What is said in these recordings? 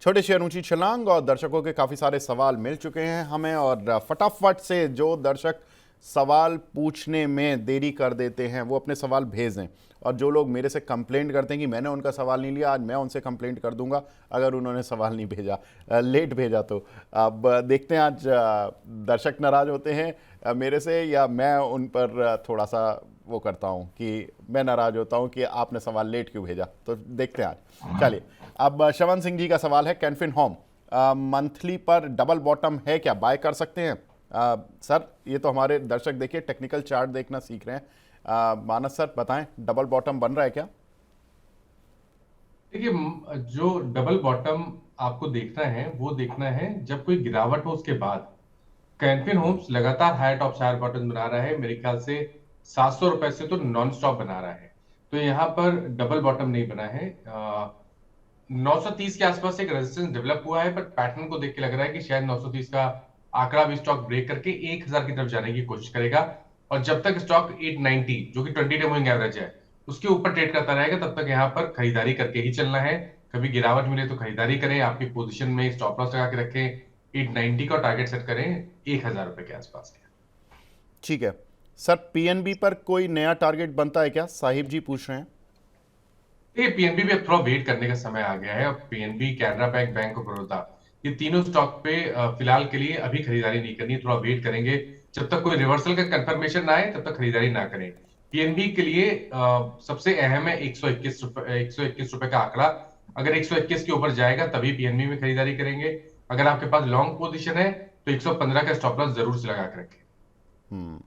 छोटे शेयर ऊंची छलांग और दर्शकों के काफ़ी सारे सवाल मिल चुके हैं हमें, और फटाफट से जो दर्शक सवाल पूछने में देरी कर देते हैं वो अपने सवाल भेज दें। और जो लोग मेरे से कंप्लेंट करते हैं कि मैंने उनका सवाल नहीं लिया, आज मैं उनसे कंप्लेंट कर दूंगा अगर उन्होंने सवाल नहीं भेजा, लेट भेजा तो। अब देखते हैं आज दर्शक नाराज होते हैं मेरे से या मैं उन पर थोड़ा सा वो करता हूँ कि मैं नाराज होता हूँ कि आपने सवाल लेट क्यों भेजा। तो देखते हैं आज। चलिए, अब शवन सिंह जी का सवाल है, कैनफिन होम मंथली पर डबल बॉटम है क्या, बाय कर सकते हैं? सर ये तो हमारे दर्शक देखिए टेक्निकल चार्ट देखना सीख रहे हैं। मानस सर बताएं, डबल बॉटम बन रहा है क्या? देखिए, जो डबल बॉटम आपको देखना है वो देखना है जब कोई गिरावट हो उसके बाद। कैनफिन होम्स लगातार हाई टॉप शायर बॉटम बना रहा है, मेरे ख्याल से 700 रुपए से तो नॉन स्टॉप बना रहा है। तो यहाँ पर डबल बॉटम नहीं बना है। 930 के आसपास एक रेजिस्टेंस डेवलप हुआ है, पर पैटर्न को देख के लग रहा है कि शायद 930 का आंकड़ा भी स्टॉक ब्रेक करके 1000 की तरफ जाने की कोशिश करेगा। और जब तक स्टॉक 890 जो कि 20 डे मूविंग एवरेज है उसके ऊपर ट्रेड करता रहेगा, तब तक यहाँ पर खरीदारी करके ही चलना है। कभी गिरावट मिले तो खरीदारी करें, आपकी पोजीशन में स्टॉप लॉस लगा के रखें, 890 का टारगेट सेट करें 1000 रुपए के आसपास के। ठीक है सर, पीएनबी पर कोई नया टारगेट बनता है क्या, साहिब जी पूछ रहे हैं। ये पीएनबी भी अब थोड़ा वेट करने का समय आ गया है। अब PNB, Canara bank, bank of Baroda, ये तीनों स्टॉक पे फिलहाल के लिए अभी खरीदारी नहीं करनी, थोड़ा वेट करेंगे। जब तक कोई रिवर्सल का कंफर्मेशन ना आए तब तक खरीदारी ना करें। पीएनबी के लिए सबसे अहम है 121 रुपए, 121 रुपए का आंकड़ा। अगर 121 के ऊपर जाएगा तभी पीएनबी में खरीदारी करेंगे। अगर आपके पास लॉन्ग पोजिशन है तो 115 का स्टॉप लॉस जरूर से लगा के रखें।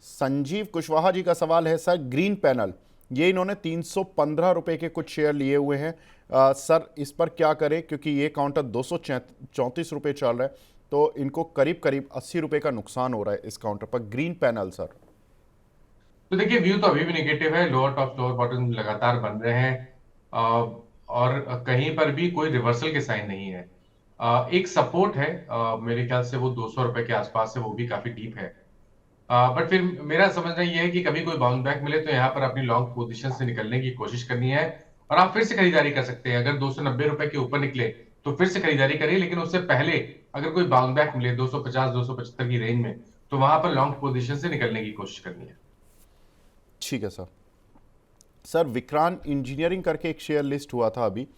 संजीव कुशवाहा जी का सवाल है, सर ग्रीन पैनल ये इन्होंने 315 रुपए के कुछ शेयर लिए हुए हैं, सर इस पर क्या करें क्योंकि ये काउंटर 234 रुपए चल रहा है, तो इनको करीब करीब 80 रुपए का नुकसान हो रहा है इस काउंटर पर। Green panel sir. तो देखिए, व्यू तो अभी भी नेगेटिव है, लोअर टॉप लोअर बॉटम लगातार बन रहे हैं। और कहीं पर भी कोई रिवर्सल के साइन नहीं है। एक सपोर्ट है, मेरे ख्याल से वो 200 रुपए के आसपास है, वो भी काफी डीप है। बट फिर मेरा समझना ये है कि कभी कोई बाउंस बैक मिले तो यहाँ पर अपनी लॉन्ग पोजीशन से निकलने की कोशिश करनी है। और आप फिर से खरीदारी कर सकते हैं, अगर 290 रुपए के ऊपर निकले तो फिर से खरीदारी करिए, लेकिन उससे पहले अगर कोई बाउंस बैक मिले 250 275 की रेंज में, तो वहां पर लॉन्ग पोजीशन से निकलने की कोशिश करनी है। ठीक है सर। सर विक्रांत इंजीनियरिंग करके एक शेयर लिस्ट हुआ था अभी,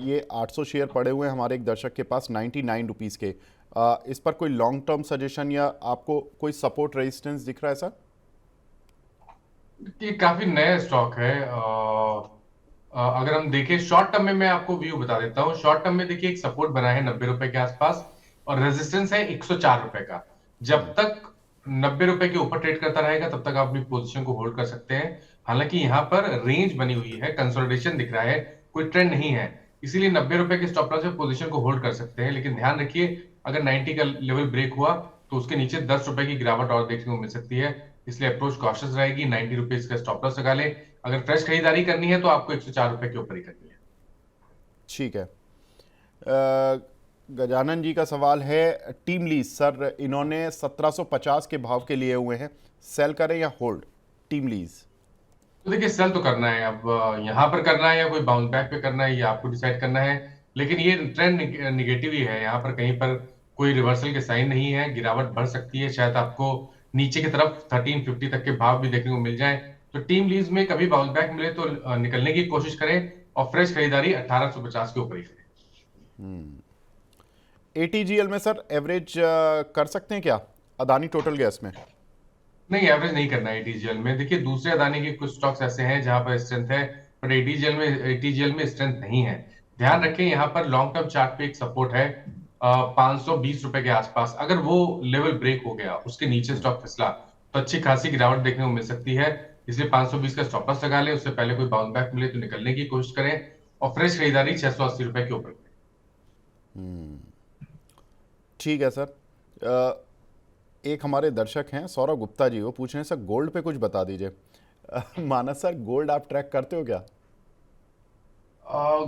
ये 800 शेयर पड़े हुए हैं हमारे एक दर्शक के पास 99 रुपीज़ के। इस पर कोई लॉन्ग टर्म सजेशन या आपको कोई सपोर्ट रेजिस्टेंस दिख रहा है सर? ये काफी नया स्टॉक है। अगर हम देखें शॉर्ट टर्म में, मैं आपको व्यू बता देता हूँ। शॉर्ट टर्म में देखिए, एक सपोर्ट बना है 90 रुपए के आसपास और रेजिस्टेंस है 104 रुपए का। जब तक 90 रुपए के ऊपर ट्रेड करता रहेगा तब तक आप अपनी पोजीशन को होल्ड कर सकते हैं। हालांकि यहाँ पर रेंज बनी हुई है, कंसोलिडेशन दिख रहा है, कोई ट्रेंड नहीं है, इसीलिए 90 रुपए के स्टॉप लॉस में पोजीशन को होल्ड कर सकते हैं। लेकिन ध्यान रखिए, अगर 90 का लेवल ब्रेक हुआ तो उसके नीचे 10 रुपए की गिरावट और देखने को मिल सकती है। इसलिए अप्रोच कॉशियस रहेगी, 90 रुपीज का स्टॉप लॉस लगा ले। अगर फ्रेश खरीदारी करनी है तो आपको 104 रुपए के ऊपर ही करनी है। ठीक है। गजानन जी का सवाल है, टीम लीज सर इन्होंने 1750 के भाव के लिए हुए हैं, सेल करें या होल्ड टीम लीज? तो देखिए, सेल तो करना है। अब यहाँ पर करना है या कोई बाउंस बैक पे करना है, ये आपको डिसाइड करना है। लेकिन ये ट्रेंड निगेटिव ही है, यहाँ पर कहीं पर कोई रिवर्सल के साइन नहीं है, गिरावट बढ़ सकती है, शायद आपको नीचे की तरफ 1350 तक के भाव भी देखने को मिल जाए। तो टीम लीज में कभी बाउंस बैक मिले तो निकलने की कोशिश करें और फ्रेश खरीदारी 1850 के ऊपर ही करें। एटीजीएल में सर एवरेज कर सकते हैं क्या, अदानी टोटल गैस में? नहीं, एवरेज नहीं करना है एटीजीएल में। देखिए, दूसरे अदानी के कुछ स्टॉक्स ऐसे हैं जहां पर स्ट्रेंथ है, पर एटीजीएल में स्ट्रेंथ नहीं है। ध्यान रखें, यहाँ पर लॉन्ग टर्म चार्ट पे एक सपोर्ट है 520 रुपए के आसपास। अगर वो लेवल ब्रेक हो गया, उसके नीचे स्टॉक फिसला, तो अच्छी खासी गिरावट देखने को मिल सकती है। इसलिए 520 का स्टॉप लॉस लगा ले, उससे पहले कोई बाउंस बैक मिले तो निकलने की कोशिश करें और फ्रेश खरीदारी 680 रुपए के ऊपर करें। ठीक है सर। एक हमारे दर्शक हैं सौरभ गुप्ता जी, वो पूछ रहे हैं सर गोल्ड पे कुछ बता दीजिए। मानस सर गोल्ड आप ट्रैक करते हो क्या?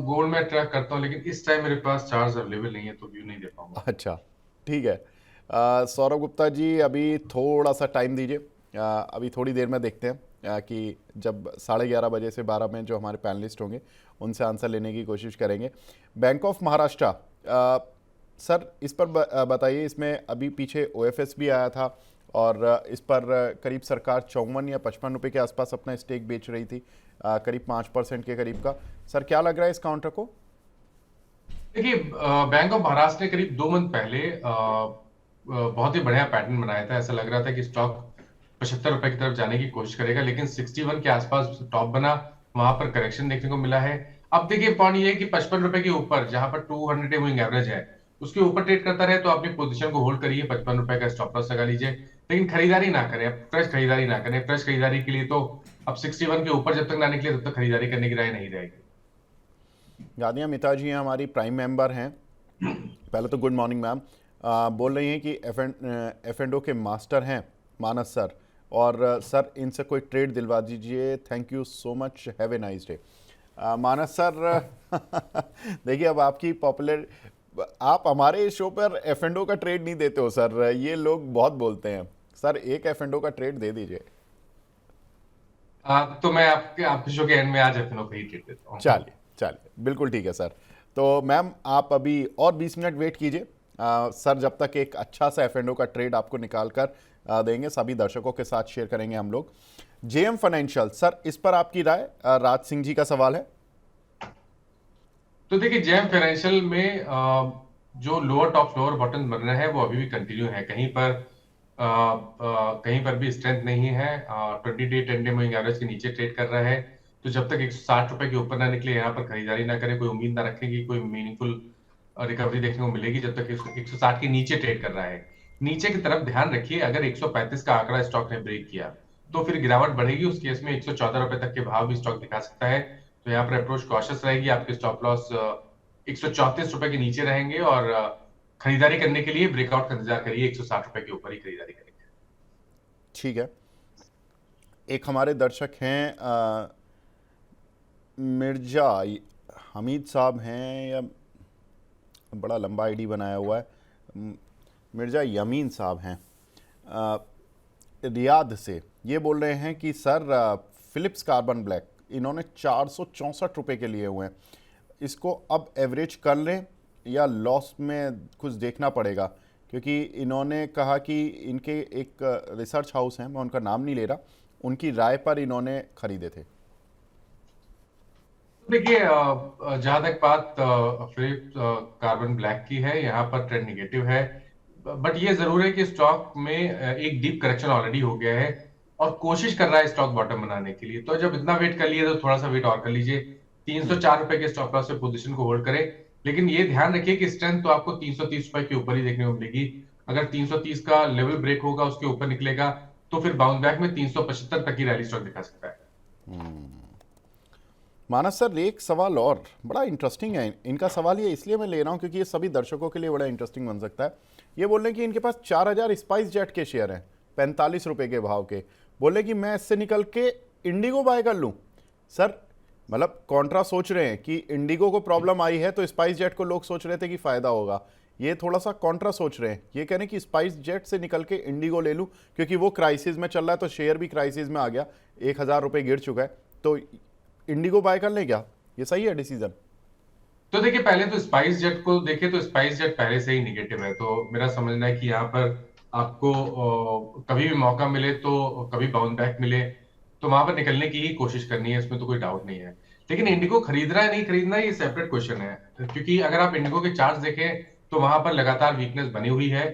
गोल्ड में ट्रैक करता हूँ, लेकिन इस टाइम मेरे पास चार्ज अवेलेबल नहीं है तो व्यू नहीं दे पाऊंगा। अच्छा, ठीक है। सौरभ गुप्ता जी अभी थोड़ा सा टाइम दीजिए, अभी थोड़ी देर में देखते हैं। कि जब 11:30 से 12 में जो हमारे पैनलिस्ट होंगे उनसे आंसर लेने की कोशिश करेंगे। बैंक ऑफ महाराष्ट्र, सर इस पर बताइए, इसमें अभी पीछे ओएफएस भी आया था और इस पर करीब सरकार 54 या 55 रुपये के आसपास अपना स्टेक बेच रही थी, करीब 5% के करीब का। सर क्या लग रहा है इस काउंटर को? देखिए, बैंक ऑफ महाराष्ट्र ने करीब 2 मंथ पहले बहुत ही बढ़िया पैटर्न बनाया था। ऐसा लग रहा था कि स्टॉक 75 रुपए की तरफ जाने की कोशिश करेगा, लेकिन 61 के आसपास टॉप बना, वहां पर करेक्शन देखने को मिला है। अब देखिए, पॉइंट ये है कि 55 रुपए के ऊपर, जहां पर 200 डे मूविंग एवरेज है, उसके ऊपर ट्रेड करता रहे तो अपनी पोजीशन को होल्ड करिए, 55 रुपए का स्टॉप लॉस लगा लीजिए, लेकिन खरीदारी ना करें। अब फ्रेश खरीदारी ना करें। फ्रेश खरीदारी के लिए तो अब 61 के ऊपर जब तक ना निकले तब तक खरीदारी करने की राय नहीं रहेगी। गादिया मिता जी हमारी प्राइम मेंबर हैं। पहले तो गुड मॉर्निंग मैम। बोल रही हैं कि F&O के मास्टर हैं मानस सर, और सर इनसे कोई ट्रेड दिलवा दीजिए, thank you so much, have a nice day. Manas sir देखिए, अब आपकी पॉपुलर, आप हमारे शो पर F&O का ट्रेड नहीं देते हो सर, ये लोग बहुत बोलते हैं। सर एक F&O का ट्रेड दे दीजिए। तो मैं आपके शो के एंड में आज F&O का ही ट्रेड देता हूँ। चलिए चलिए, बिल्कुल ठीक है सर। तो मैम आप अभी और 20 मिनट वेट कीजिए, सर जब तक एक अच्छा सा F&O का ट्रेड आपको निकाल कर देंगे, सभी दर्शकों के साथ शेयर करेंगे हम लोग। JM फाइनेंशियल, सर इस पर आपकी राय, राज सिंह जी का सवाल है। तो देखिए, JM फाइनेंशियल में जो लोअर टॉप लोअर बॉटम बन रहे हैं वो अभी भी कंटिन्यू है। कहीं पर भी स्ट्रेंथ नहीं है। 20 डे 10 डे मूविंग एवरेज के नीचे ट्रेड कर रहा है। तो जब तक 160 रुपए के ऊपर ना निकले, यहाँ पर खरीदारी ना करें। कोई उम्मीद ना रखें कि कोई मीनिंगफुल रिकवरी देखने को मिलेगी जब तक 160 के नीचे ट्रेड कर रहा है। नीचे की तरफ ध्यान रखिए, अगर 135 का आंकड़ा स्टॉक ने ब्रेक किया तो फिर गिरावट बढ़ेगी। उस केस में 114 रुपए तक के भाव भी स्टॉक दिखा सकता है। तो यहाँ पर अप्रोच कॉशियस रहेगी। आपके स्टॉप लॉस 134 रुपए के नीचे रहेंगे और खरीदारी करने के लिए ब्रेकआउट का इंतजार करिए। 160 रुपए के ऊपर ही खरीदारी करेंगे। ठीक है। एक हमारे दर्शक हैं मिर्जा हमीद साहब हैं, या बड़ा लंबा आईडी बनाया हुआ है, मिर्जा यमीन साहब हैं रियाद से। ये बोल रहे हैं कि सर फिलिप्स कार्बन ब्लैक इन्होंने 464 रुपये के लिए हुए हैं, इसको अब एवरेज कर लें या लॉस में कुछ देखना पड़ेगा? क्योंकि इन्होंने कहा कि इनके एक रिसर्च हाउस है, मैं उनका नाम नहीं ले रहा, उनकी राय पर इन्होंने खरीदे थे। देखिए, जहां तक बात फिलिप्स कार्बन ब्लैक की है, यहाँ पर ट्रेंड निगेटिव है। बट ये जरूर है कि स्टॉक में एक डीप करेक्शन ऑलरेडी हो गया है और कोशिश कर रहा है स्टॉक बॉटम बनाने के लिए। तो जब इतना वेट कर लिए तो थोड़ा सा वेट और कर लीजिए। 304 रुपए के स्टॉप लॉस से पोजीशन को होल्ड करें, लेकिन ये ध्यान रखिए कि स्ट्रेंथ तो आपको 330 रुपए के ऊपर ही देखने को मिलेगी। अगर 330 का लेवल ब्रेक होगा, उसके ऊपर निकलेगा, तो फिर बाउंस बैक में 375 तक की रैली स्टॉक दिखा सकता है। मानस सर एक सवाल और बड़ा इंटरेस्टिंग है, इनका सवाल ये इसलिए मैं ले रहा हूँ क्योंकि ये सभी दर्शकों के लिए बड़ा इंटरेस्टिंग बन सकता है। ये बोल रहे हैं कि इनके पास 4000 स्पाइस जेट के शेयर हैं 45 रुपए के भाव के, बोले कि मैं इससे निकल के इंडिगो बाय कर लूँ। सर मतलब कॉन्ट्रा सोच रहे हैं कि इंडिगो को प्रॉब्लम आई है तो स्पाइस जेट को लोग सोच रहे थे कि फायदा होगा, ये थोड़ा सा कॉन्ट्रा सोच रहे हैं। ये कह रहे हैं कि स्पाइस जेट से निकल के इंडिगो ले लूँ क्योंकि वो क्राइसिस में चल रहा है, तो शेयर भी क्राइसिस में आ गया, 1000 रुपये गिर चुका है, तो इंडिगो बाय कर ले, क्या ये सही है डिसीजन? तो देखिए, पहले तो स्पाइस जेट को देखिए, तो स्पाइस जेट पहले से ही निगेटिव है। तो मेरा समझना है कि यहाँ पर आपको कभी भी मौका मिले, तो कभी बाउंस बैक मिले, तो वहां पर निकलने की ही कोशिश करनी है, इसमें तो कोई डाउट नहीं है। लेकिन इंडिगो खरीदना है नहीं खरीदना, ये सेपरेट क्वेश्चन है। क्योंकि अगर आप इंडिगो के चार्ट देखें तो वहां पर लगातार वीकनेस बनी हुई है।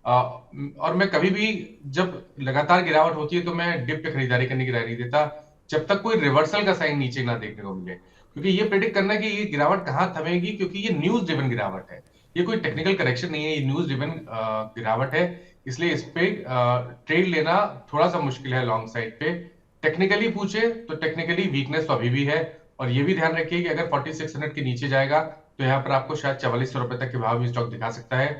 और मैं कभी भी जब लगातार गिरावट होती है तो मैं डिप पे खरीदारी करने की राय नहीं देता, जब तक कोई रिवर्सल का साइन नीचे ना देखने को मिले। क्योंकि ये प्रेडिक्ट करना कि ये गिरावट कहां थमेगी, क्योंकि ये न्यूज ड्रिवन गिरावट है, ये कोई टेक्निकल करेक्शन नहीं है, ये न्यूज ड्रिवन गिरावट है। इसलिए इस पे ट्रेड लेना थोड़ा सा मुश्किल है लॉन्ग साइड पे। टेक्निकली पूछे तो टेक्निकली वीकनेस तो अभी भी है, और ये भी ध्यान रखिए कि अगर 4600 के नीचे जाएगा तो यहाँ पर आपको शायद 4400 रुपए तक के भाव भी स्टॉक दिखा सकता है।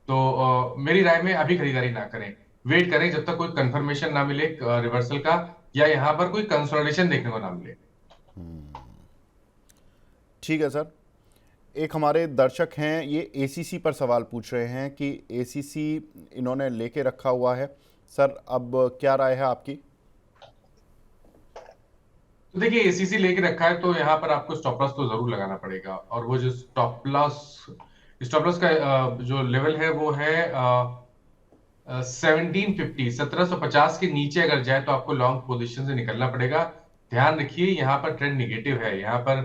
तो मेरी राय में अभी खरीदारी ना करें, वेट करें जब तक कोई कंफर्मेशन ना मिले रिवर्सल का, या यहाँ पर कोई कंसोलिडेशन देखने को ना मिले। ठीक है सर। एक हमारे दर्शक हैं, ये एसीसी पर सवाल पूछ रहे हैं कि एसीसी इन्होंने लेके रखा हुआ है, सर अब क्या राय है आपकी? तो देखिए एसीसी लेके रखा है तो यहाँ पर आपको स्टॉप लॉस तो जरूर लगाना पड़ेगा, और वो जो स्टॉप लॉस का जो लेवल है वो है 1750 के नीचे अगर जाए तो आपको लॉन्ग पोजीशन से निकलना पड़ेगा। ध्यान रखिए यहाँ पर ट्रेंड निगेटिव है, यहाँ पर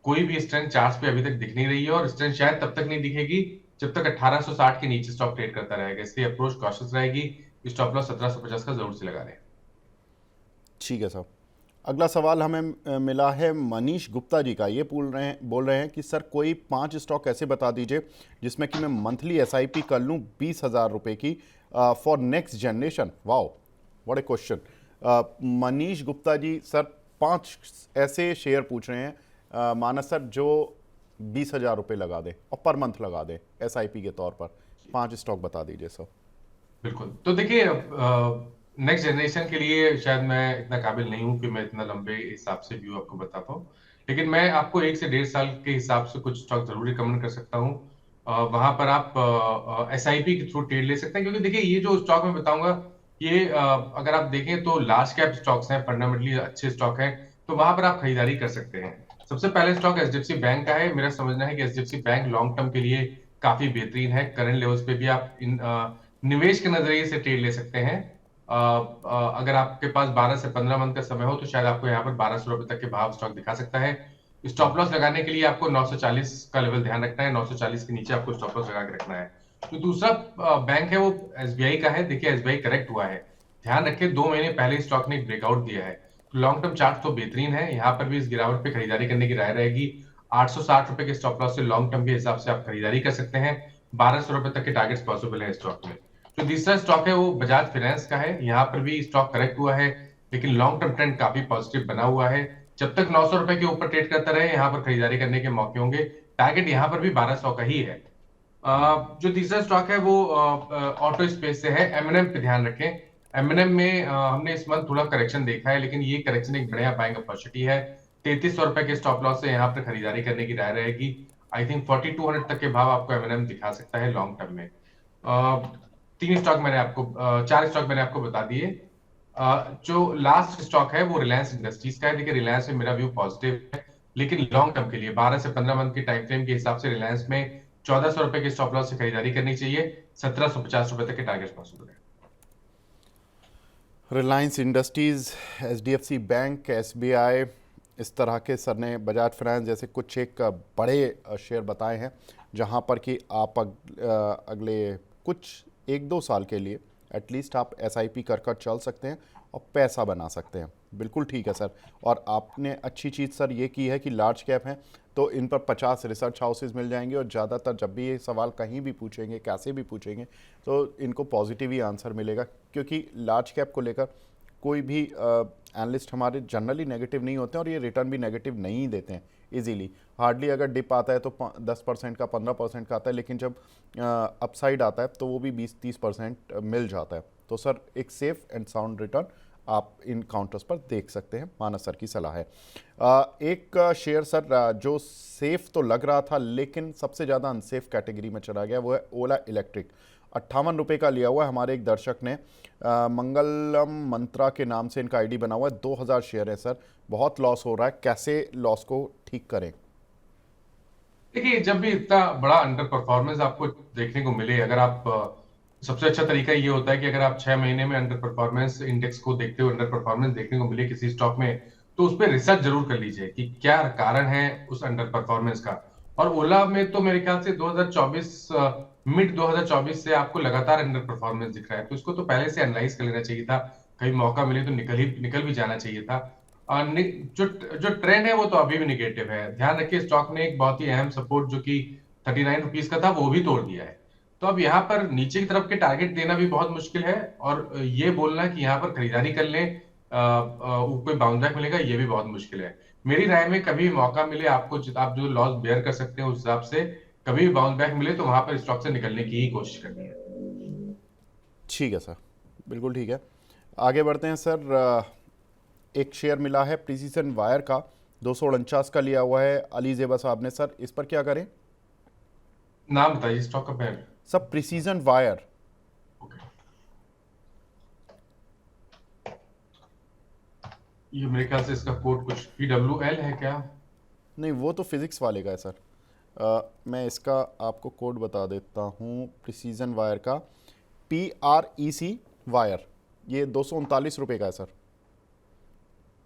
कोई भी स्ट्रेंथ चार्ट पे अभी तक दिख नहीं रही है, और स्ट्रेंथ शायद तब तक नहीं दिखेगी जब तक 1860 के नीचे स्टॉक ट्रेड करता रहेगा, इसलिए अप्रोच कॉशियस रहेगी। स्टॉप लॉस 1750 का जरूर से लगा लें। ठीक है सर। अगला सवाल हमें मिला है मनीष गुप्ता जी का। ये बोल रहे हैं कि सर कोई 5 स्टॉक ऐसे बता दीजिए जिसमें कि मैं मंथली एसआईपी कर लूँ 20,000 रुपये की for next generation. Wow, what a question. Manish Gupta ji sir 5 ऐसे शेयर पूछ रहे हैं मानस सर जो 20,000 रुपये लगा दे और पर मंथ लगा दे एसआईपी के तौर पर। 5 स्टॉक बता दीजिए सर। बिल्कुल, तो देखिए नेक्स्ट जनरेशन के लिए शायद मैं इतना काबिल नहीं हूं कि मैं इतना लंबे हिसाब से व्यू आपको बता पाऊं, लेकिन मैं आपको 1 से 1.5 साल के हिसाब से कुछ स्टॉक जरूर रिकमेंड कर सकता हूं। वहां पर आप एसआईपी के थ्रू ट्रेड ले सकते हैं, क्योंकि देखिए ये जो स्टॉक मैं बताऊंगा ये अगर आप देखें तो लार्ज कैप स्टॉक्स हैं, फंडामेंटली अच्छे स्टॉक हैं, तो वहां पर आप खरीदारी कर सकते हैं। सबसे पहले स्टॉक एचडीएफसी बैंक का है। मेरा समझना है कि एचडीएफसी बैंक लॉन्ग टर्म के लिए काफी बेहतरीन है। करंट लेवल्स पे भी आप इन निवेश के नजरिए से ट्रेड ले सकते हैं। अगर आपके पास 12 से 15 मंथ का समय हो तो शायद आपको यहाँ पर 1200 रुपए तक के भाव स्टॉक दिखा सकता है। स्टॉप लॉस लगाने के लिए आपको 940 का लेवल ध्यान रखना है, 940 के नीचे आपको स्टॉप लॉस लगा के रखना है। तो दूसरा बैंक है वो एसबीआई का है। देखिए एसबीआई करेक्ट हुआ है, ध्यान रखें 2 महीने पहले स्टॉक ने एक ब्रेकआउट दिया है। लॉन्ग टर्म चार्ट तो बेहतरीन है, यहाँ पर भी इस गिरावट पे खरीदारी करने की राय रहेगी। 860 रुपए के स्टॉप लॉस से लॉन्ग टर्म के हिसाब से आप खरीदारी कर सकते हैं। 1200 रुपए तक के टारगेट्स पॉसिबल है स्टॉक में। जो तीसरा स्टॉक है वो बजाज फाइनेंस का है। यहाँ पर भी स्टॉक करेक्ट हुआ है, लेकिन लॉन्ग टर्म ट्रेंड काफी पॉजिटिव बना हुआ है। जब तक 900 रुपए के ऊपर ट्रेड करता रहे यहाँ पर खरीदारी करने के मौके होंगे। टारगेट यहाँ पर भी 1200 का ही है। जो तीसरा स्टॉक है वो ऑटो स्पेस से है। एमएनएम पे ध्यान रखें। एमएनएम में हमने इस मंथ थोड़ा करेक्शन देखा है, लेकिन ये करेक्शन एक बढ़िया बाइंग अपॉर्चुनिटी है। 3300 रुपए के स्टॉप लॉस से यहाँ पर खरीदारी करने की राय रहेगी। आई थिंक 4200 तक के भाव आपको एमएनएम दिखा सकता है लॉन्ग टर्म में। 4 स्टॉक मैंने आपको बता दिए। जो लास्ट स्टॉक है वो रिलायंस इंडस्ट्रीज का है। देखिए रिलायंस में मेरा व्यू पॉजिटिव है, लेकिन लॉन्ग टर्म के लिए 12 से 15 मंथ के टाइम फ्रेम के हिसाब से रिलायंस में 1400 रुपए के स्टॉप लॉस से खरीदारी करनी चाहिए। 1750 रुपए तक के टारगेट पॉसिबल है। Reliance industries, HDFC bank, SBI, इस तरह के सर ने बजाज फाइनेंस जैसे कुछ एक बड़े शेयर बताए हैं जहां पर कि आप अगले कुछ 1-2 साल के लिए एटलीस्ट आप एसआईपी कर कर चल सकते हैं और पैसा बना सकते हैं। बिल्कुल ठीक है सर। और आपने अच्छी चीज़ सर ये की है कि लार्ज कैप हैं तो इन पर 50 रिसर्च हाउसेज मिल जाएंगे, और ज़्यादातर जब भी ये सवाल कहीं भी पूछेंगे, कैसे भी पूछेंगे, तो इनको पॉजिटिव ही आंसर मिलेगा, क्योंकि लार्ज कैप को लेकर कोई भी एनालिस्ट हमारे जनरली नेगेटिव नहीं होते हैं, और ये रिटर्न भी नेगेटिव नहीं देते हैं इजीली। हार्डली अगर डिप आता है तो 10% का, 15% का आता है, लेकिन जब अपसाइड आता है तो वो भी 20-30% मिल जाता है। तो सर एक सेफ एंड साउंड रिटर्न आप इन काउंटर्स पर देख सकते हैं, मानस सर की सलाह है। एक शेयर सर जो सेफ तो लग रहा था लेकिन सबसे ज़्यादा अनसेफ कैटेगरी में चला गया, वो है ओला इलेक्ट्रिक। 58 रुपये का लिया हुआ है हमारे एक दर्शक ने। मंगलम मंत्रा के नाम से इनका आईडी बना हुआ है। 2000 शेयर है सर, बहुत लॉस हो रहा है, कैसे लॉस को ठीक करें? देखिए जब भी इतना बड़ा अंडर परफॉर्मेंस आपको देखने को मिले, अगर आप सबसे अच्छा तरीका ये होता है कि अगर आप 6 महीने में अंडर परफॉर्मेंस इंडेक्स को देखते हो, अंडर परफॉर्मेंस देखने को मिले किसी स्टॉक में, तो उस पर रिसर्च जरूर कर लीजिए कि क्या कारण है उस अंडर परफॉर्मेंस का। और ओला में तो मेरे ख्याल से 2024 मिड 2024 से आपको लगातार अंडर परफॉर्मेंस दिख रहा है, तो इसको तो पहले से एनालाइज कर लेना चाहिए था। कहीं मौका मिले तो निकल भी जाना चाहिए था। जो जो ट्रेंड है वो तो अभी भी निगेटिव है। ध्यान रखिए स्टॉक ने एक बहुत ही अहम सपोर्ट जो कि 39 रुपीज का था वो भी तोड़ दिया है। तो अब यहाँ पर नीचे की तरफ के टारगेट देना भी बहुत मुश्किल है, और ये बोलना कि यहाँ पर खरीदारी कर लें कोई बाउंस बैक मिलेगा, ये भी बहुत मुश्किल है। मेरी राय में कभी भी मौका मिले आपको, आप जो लॉस बेयर कर सकते हैं उस हिसाब से, कभी भी बाउंस बैक मिले तो वहां पर स्टॉक से निकलने की ही कोशिश करनी है। ठीक है सर, बिल्कुल ठीक है। आगे बढ़ते हैं सर। एक शेयर मिला है प्रिसीजन वायर का, 249 का लिया हुआ है अली जेबा साहब ने। सर इस पर क्या करें? नाम बताइए स्टॉक का pair. Sir precision wire. Okay, ये मेरे ख्याल से इसका कोड कुछ PWL है क्या? नहीं, वो तो फिज़िक्स वाले का है सर। मैं इसका आपको कोड बता देता हूँ, प्रिसीजन वायर का, PREC वायर, ये 239 रुपये का है सर।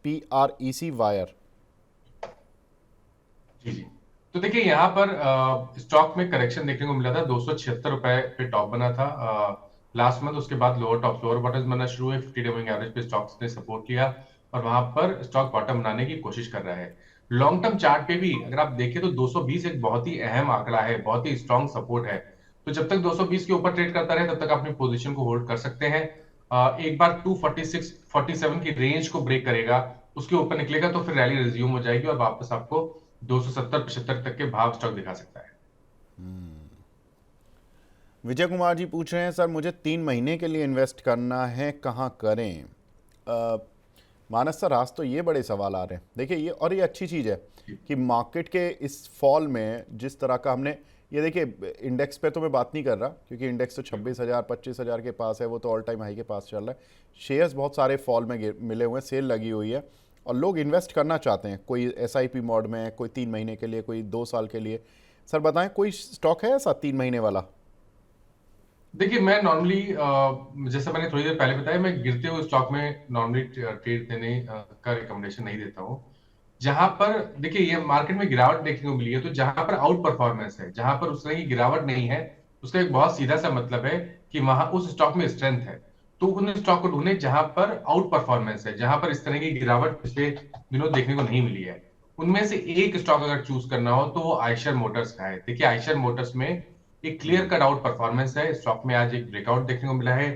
PREC wire. जी जी। तो देखिए यहाँ पर स्टॉक में करेक्शन देखने को मिला था, 276 रुपए पे टॉप बना था लास्ट मंथ। उसके बाद लोअर टॉप लोअर बॉटम बनना शुरू हुए, 50 डे मूविंग एवरेज पे स्टॉक्स ने सपोर्ट किया और वहां पर स्टॉक बॉटम बनाने की कोशिश कर रहा है। लॉन्ग टर्म चार्ट पे भी अगर आप देखें तो 220 एक बहुत ही अहम आंकड़ा है, बहुत ही स्ट्रॉन्ग सपोर्ट है। तो जब तक 220 के ऊपर ट्रेड करता रहे तब तक अपनी पोजीशन को होल्ड कर सकते हैं। एक बार 246 47 की रेंज को ब्रेक करेगा, उसके ऊपर निकलेगा तो फिर रैली रिज्यूम हो जाएगी और वापस आपको 270-75 तक के भाव स्टॉक दिखा सकता है। विजय कुमार जी पूछ रहे हैं, सर मुझे 3 महीने के लिए इन्वेस्ट करना है, कहाँ करें? मानस सर, आज तो ये बड़े सवाल आ रहे हैं। देखिए, ये और ये अच्छी चीज़ है कि मार्केट के इस फॉल में जिस तरह का हमने, ये देखिए इंडेक्स पे तो मैं बात नहीं कर रहा क्योंकि इंडेक्स तो 26,000 25,000 के पास है, वो तो ऑल टाइम हाई के पास चल रहा है। शेयर्स बहुत सारे फॉल में मिले हुए हैं, सेल लगी हुई है और लोग इन्वेस्ट करना चाहते हैं। कोई SIP मोड में है, कोई 3 महीने के लिए, कोई 2 साल के लिए। सर बताएं, कोई स्टॉक है ऐसा 3 महीने वाला? देखिए मैं नॉर्मली जैसे मैंने थोड़ी देर पहले बताया, मैं गिरते हुए स्टॉक में नॉर्मली ट्रेड देने का रिकमेंडेशन नहीं देता हूँ। जहां पर देखिए ये मार्केट में गिरावट देखने को मिली है, तो जहां पर आउट परफॉर्मेंस है, जहां पर उस तरह की गिरावट नहीं है, उसका एक बहुत सीधा सा मतलब है कि वहां उस स्टॉक में स्ट्रेंथ है। तो उन स्टॉक को ढूंढे जहां पर आउट परफॉर्मेंस है, जहां पर इस तरह की गिरावट पिछले दिनों देखने को नहीं मिली है। उनमें से एक स्टॉक अगर चूज करना हो तो वो आयशर मोटर्स का है। देखिए आयशर मोटर्स में एक क्लियर कट आउट परफॉर्मेंस है, स्टॉक में आज एक ब्रेकआउट देखने को मिला है।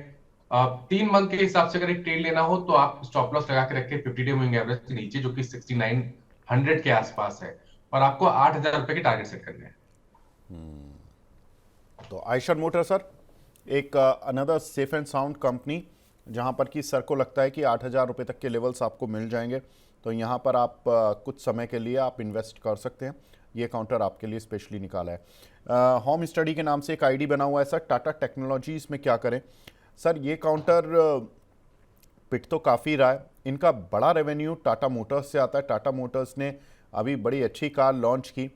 3 मंथ के हिसाब से अगर एक ट्रेड लेना हो तो आप स्टॉप लॉस लगा के रखें 50 डे मूविंग एवरेज के नीचे, जो कि 6900 के आसपास है, और आपको 8,000 रुपए के टारगेट सेट करने हैं। तो आयशर मोटर सर, एक another safe and sound company, जहां पर कि सर को लगता है कि 8,000 रुपये तक के लेवल्स आपको मिल जाएंगे, तो यहाँ पर आप कुछ समय के लिए आप इन्वेस्ट कर सकते हैं। ये काउंटर आपके लिए स्पेशली निकाला है। होम स्टडी के नाम से एक आईडी बना हुआ है सर, टाटा टेक्नोलॉजीज में क्या करें? सर ये काउंटर पिट तो काफ़ी रहा है, इनका बड़ा रेवेन्यू टाटा मोटर्स से आता है। टाटा मोटर्स ने अभी बड़ी अच्छी कार लॉन्च की,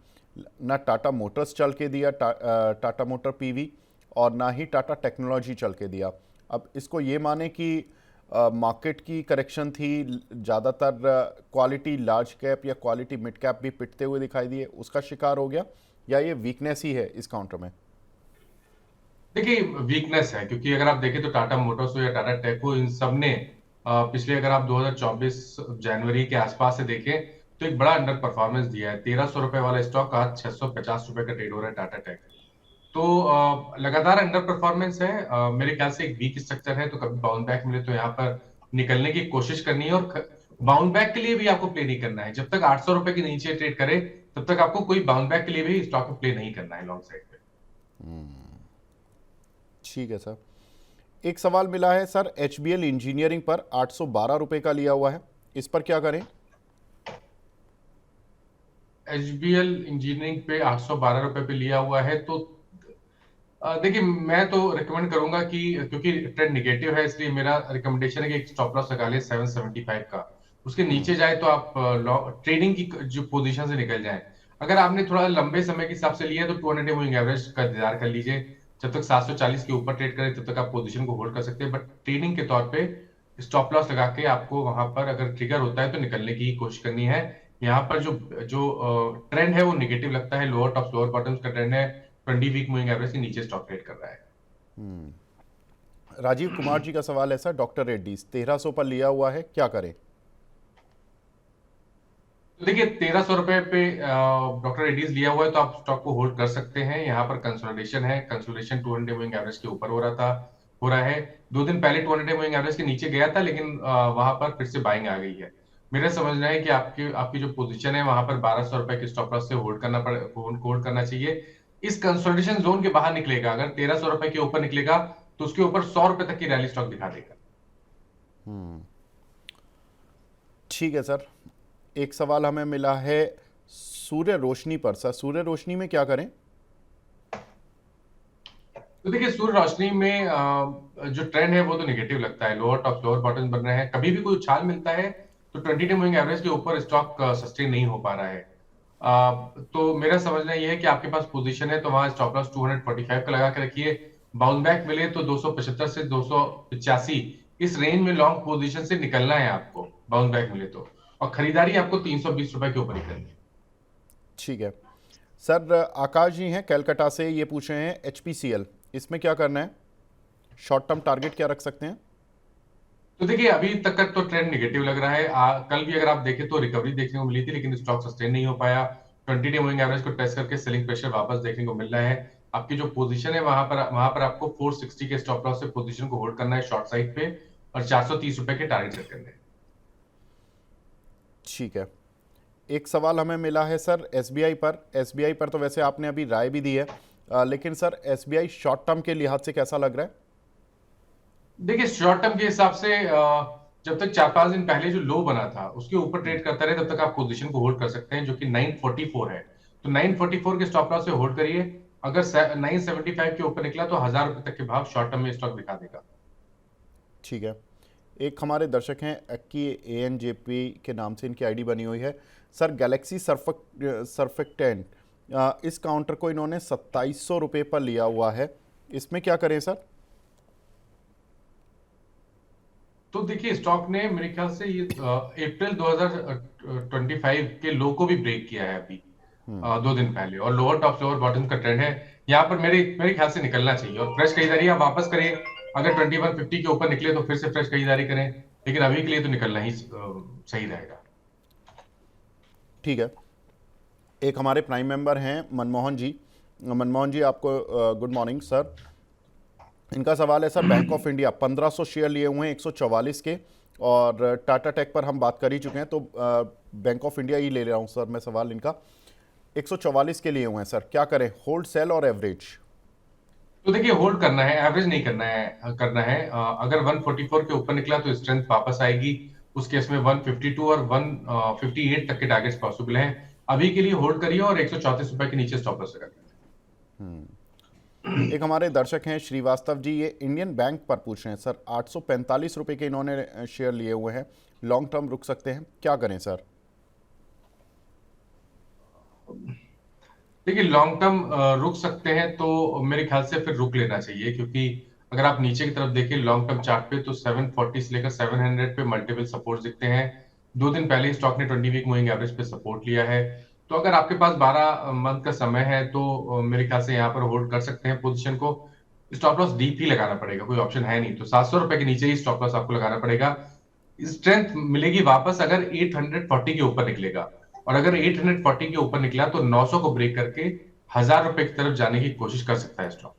ना टाटा मोटर्स चल के दिया, टाटा मोटर PV, और ना ही टाटा टेक्नोलॉजी चल के दिया। अब इसको ये माने कि मार्केट की करेक्शन थी, ज़्यादातर क्वालिटी लार्ज कैप या क्वालिटी मिड कैप भी पिटते हुए दिखाई दिए, उसका शिकार हो गया, या ये वीकनेस ही है इस काउंटर में? देखिए वीकनेस है, क्योंकि अगर आप देखें तो टाटा मोटर्स हो या टाटा टेक हो, इन सब ने पिछले, अगर आप 2024 जनवरी के आसपास से देखें तो एक बड़ा अंडर परफॉर्मेंस दिया है। 1,300 रुपए वाला स्टॉक आज 650 रुपए का ट्रेड हो रहा है टाटा टेक। तो लगातार अंडर परफॉर्मेंस है। मेरे ख्याल से एक वीक स्ट्रक्चर है, तो कभी बाउंस बैक मिले तो यहाँ पर निकलने की कोशिश करनी है, और बाउंस बैक के लिए भी आपको प्ले नहीं करना है। जब तक 800 रुपए के नीचे ट्रेड करे तब तक आपको कोई बाउंस बैक के लिए भी स्टॉक में प्ले नहीं करना है लॉन्ग साइड पे। ठीक है सर। एक सवाल मिला है सर, HBL इंजीनियरिंग पर 812 रुपये का लिया हुआ है, इस पर क्या करें? HBL इंजीनियरिंग पे 812 रुपए पे लिया हुआ है, तो देखिए मैं तो रिकमेंड करूंगा कि, क्योंकि ट्रेंड निगेटिव है, इसलिए मेरा रिकमेंडेशन है कि एक स्टॉप लॉस लगा ले 775 का। उसके नीचे जाए तो आप ट्रेडिंग की जो पोजीशन से निकल जाए। अगर आपने थोड़ा लंबे समय के हिसाब से लिया है तो 200 डे मूविंग एवरेज का इंतजार कर लीजिए। जब तक 740 के ऊपर ट्रेड करे तब तक आप पोजीशन को होल्ड कर सकते हैं, बट ट्रेडिंग के तौर पे स्टॉप लॉस लगा के आपको वहां पर अगर ट्रिगर होता है तो निकलने की कोशिश करनी है। यहाँ पर जो जो ट्रेंड है वो निगेटिव लगता है, लोअर टॉप लोअर बॉटम्स का ट्रेंड है, 20 वीक मूविंग एवरेज के नीचे स्टॉक ट्रेड कर रहा है। राजीव कुमार जी का सवाल है सर, डॉक्टर रेड्डीज 1300 पर लिया हुआ है, क्या करें? तो देखिए 1,300 रुपए पे डॉक्टर रेड्डीज लिया हुआ है, तो आप स्टॉक को होल्ड कर सकते हैं। यहाँ पर कंसोलिडेशन है, कंसोलिडेशन 200 मूविंग एवरेज के ऊपर हो रहा है। 2 दिन पहले 200 मूविंग एवरेज के नीचे गया था, लेकिन वहां पर फिर से बाइंग आ गई है। मेरा समझना है कि आपकी आपकी जो पोजीशन है वहां पर 1,200 रुपए के स्टॉप लॉस से होल्ड करना चाहिए। इस कंसोलिडेशन जोन के बाहर निकलेगा, अगर 1,300 रुपए के ऊपर निकलेगा तो उसके ऊपर 100 रुपए तक की रैली स्टॉक दिखा देगा। ठीक है सर। एक सवाल हमें मिला है सूर्य रोशनी पर सर, सूर्य रोशनी में क्या करें? तो देखिए सूर्य रोशनी में जो ट्रेंड है वो तो निगेटिव लगता है, लोअर टॉप लोअर बॉटम बन रहे हैं। कभी भी कोई उछाल मिलता है तो 20 डे मूविंग एवरेज के ऊपर स्टॉक सस्टेन नहीं हो पा रहा है। तो मेरा समझना यह है कि आपके पास पोजीशन है तो वहां स्टॉप लॉस 245 का लगा के रखिए। बाउंस बैक मिले तो 275 से 285 इस रेंज में लॉन्ग पोजीशन से निकलना है आपको, बाउंस बैक मिले तो। और खरीदारी आपको 320 रुपए के ऊपर ही करनी है। ठीक है सर। आकाश जी हैं कैलकाटा से, ये पूछ रहे हैं HPCL, इसमें क्या करना है, शॉर्ट टर्म टारगेट क्या रख सकते हैं? तो देखिए अभी तक का तो ट्रेंड निगेटिव लग रहा है। कल भी अगर आप देखें तो रिकवरी देखने को मिली थी, लेकिन स्टॉक सस्टेन नहीं हो पाया। 20 डे मूविंग एवरेज को टेस्ट करके सेलिंग प्रेशर वापस देखने को मिल रहा है। आपकी जो पोजीशन है वहां पर आपको 460 के स्टॉप लॉस से पोजीशन को होल्ड करना है शॉर्ट साइड पे, और 430 रुपए के टारगेट सेट करने हैं। ठीक है। एक सवाल हमें मिला है सर SBI पर तो वैसे आपने अभी राय भी दी है, लेकिन सर SBI शॉर्ट टर्म के लिहाज से कैसा लग रहा है? देखिए शॉर्ट टर्म के हिसाब से जब तक 4-5 दिन पहले जो लो बना था उसके ऊपर ट्रेड करता रहे तब तक आप पोजीशन को होल्ड कर सकते हैं, जो कि 944 है। तो 944 के स्टॉप लॉस से होल्ड करिए। अगर 975 के ऊपर निकला तो 1000 रुपए तक के भाव शॉर्ट टर्म में स्टॉक दिखा देगा। ठीक है। एक हमारे दर्शक हैं अक्की ANJP के नाम से इनकी आईडी बनी हुई है सर, गैलेक्सी सर्फेक्टेंट, इस काउंटर को इन्होंने 2700 रुपये पर लिया हुआ है, इसमें क्या करें सर? तो देखिए स्टॉक ने मेरे ख्याल से ये अप्रैल 2025 के लो को भी ब्रेक किया है अभी 2 दिन पहले, और लोअर टॉप लोअर बॉटम का ट्रेंड है। यहाँ पर मेरे मेरे ख्याल से निकलना चाहिए और फ्रेश खरीदारी आप वापस करें। अगर 2150 के ऊपर निकले तो फिर से फ्रेश खरीदारी करें, लेकिन अभी के लिए तो निकलना ही सही रहेगा। ठीक है। एक हमारे प्राइम मेंबर हैं मनमोहन जी। मनमोहन जी आपको गुड मॉर्निंग सर। इनका सवाल है sir, bank of India 1500 share लिए हुए हैं 144 के, और टाटा टेक पर हम बात कर ही चुके हैं, तो बैंक ऑफ इंडिया ही ले रहा हूं सर मैं। सवाल इनका 144 के लिए हुए हैं सर, क्या करें, होल्ड सेल और एवरेज? तो देखिए होल्ड करना है, एवरेज नहीं करना है। अगर 144 के ऊपर निकला तो स्ट्रेंथ वापस आएगी। उस केस में 152 और 158 तक के टारगेट्स पॉसिबल हैं। अभी के लिए होल्ड करिए और 134 रुपए के नीचे स्टॉप लॉस लगाइए। एक हमारे दर्शक हैं श्रीवास्तव जी, ये इंडियन बैंक पर पूछ रहे हैं सर, 845 रुपये के इन्होंने शेयर लिए हुए हैं, लॉन्ग टर्म रुक सकते हैं, क्या करें सर? देखिए लॉन्ग टर्म रुक सकते हैं तो मेरे ख्याल से फिर रुक लेना चाहिए, क्योंकि अगर आप नीचे की तरफ देखें लॉन्ग टर्म चार्ट पे तो 740 से लेकर 700 पे मल्टीपल सपोर्ट दिखते हैं। 2 दिन पहले स्टॉक ने 20 वीक मूविंग एवरेज पे सपोर्ट लिया है। तो अगर आपके पास 12 मंथ का समय है तो मेरे ख्याल से यहाँ पर होल्ड कर सकते हैं पोजीशन को। स्टॉप लॉस डीप ही लगाना पड़ेगा, कोई ऑप्शन है नहीं। तो 700 रुपए के नीचे ही स्टॉप लॉस आपको लगाना पड़ेगा। स्ट्रेंथ मिलेगी वापस अगर 840 के ऊपर निकलेगा, और अगर 840 के ऊपर निकला तो 900 को ब्रेक करके 1000 रुपए की तरफ जाने की कोशिश कर सकता है स्टॉक।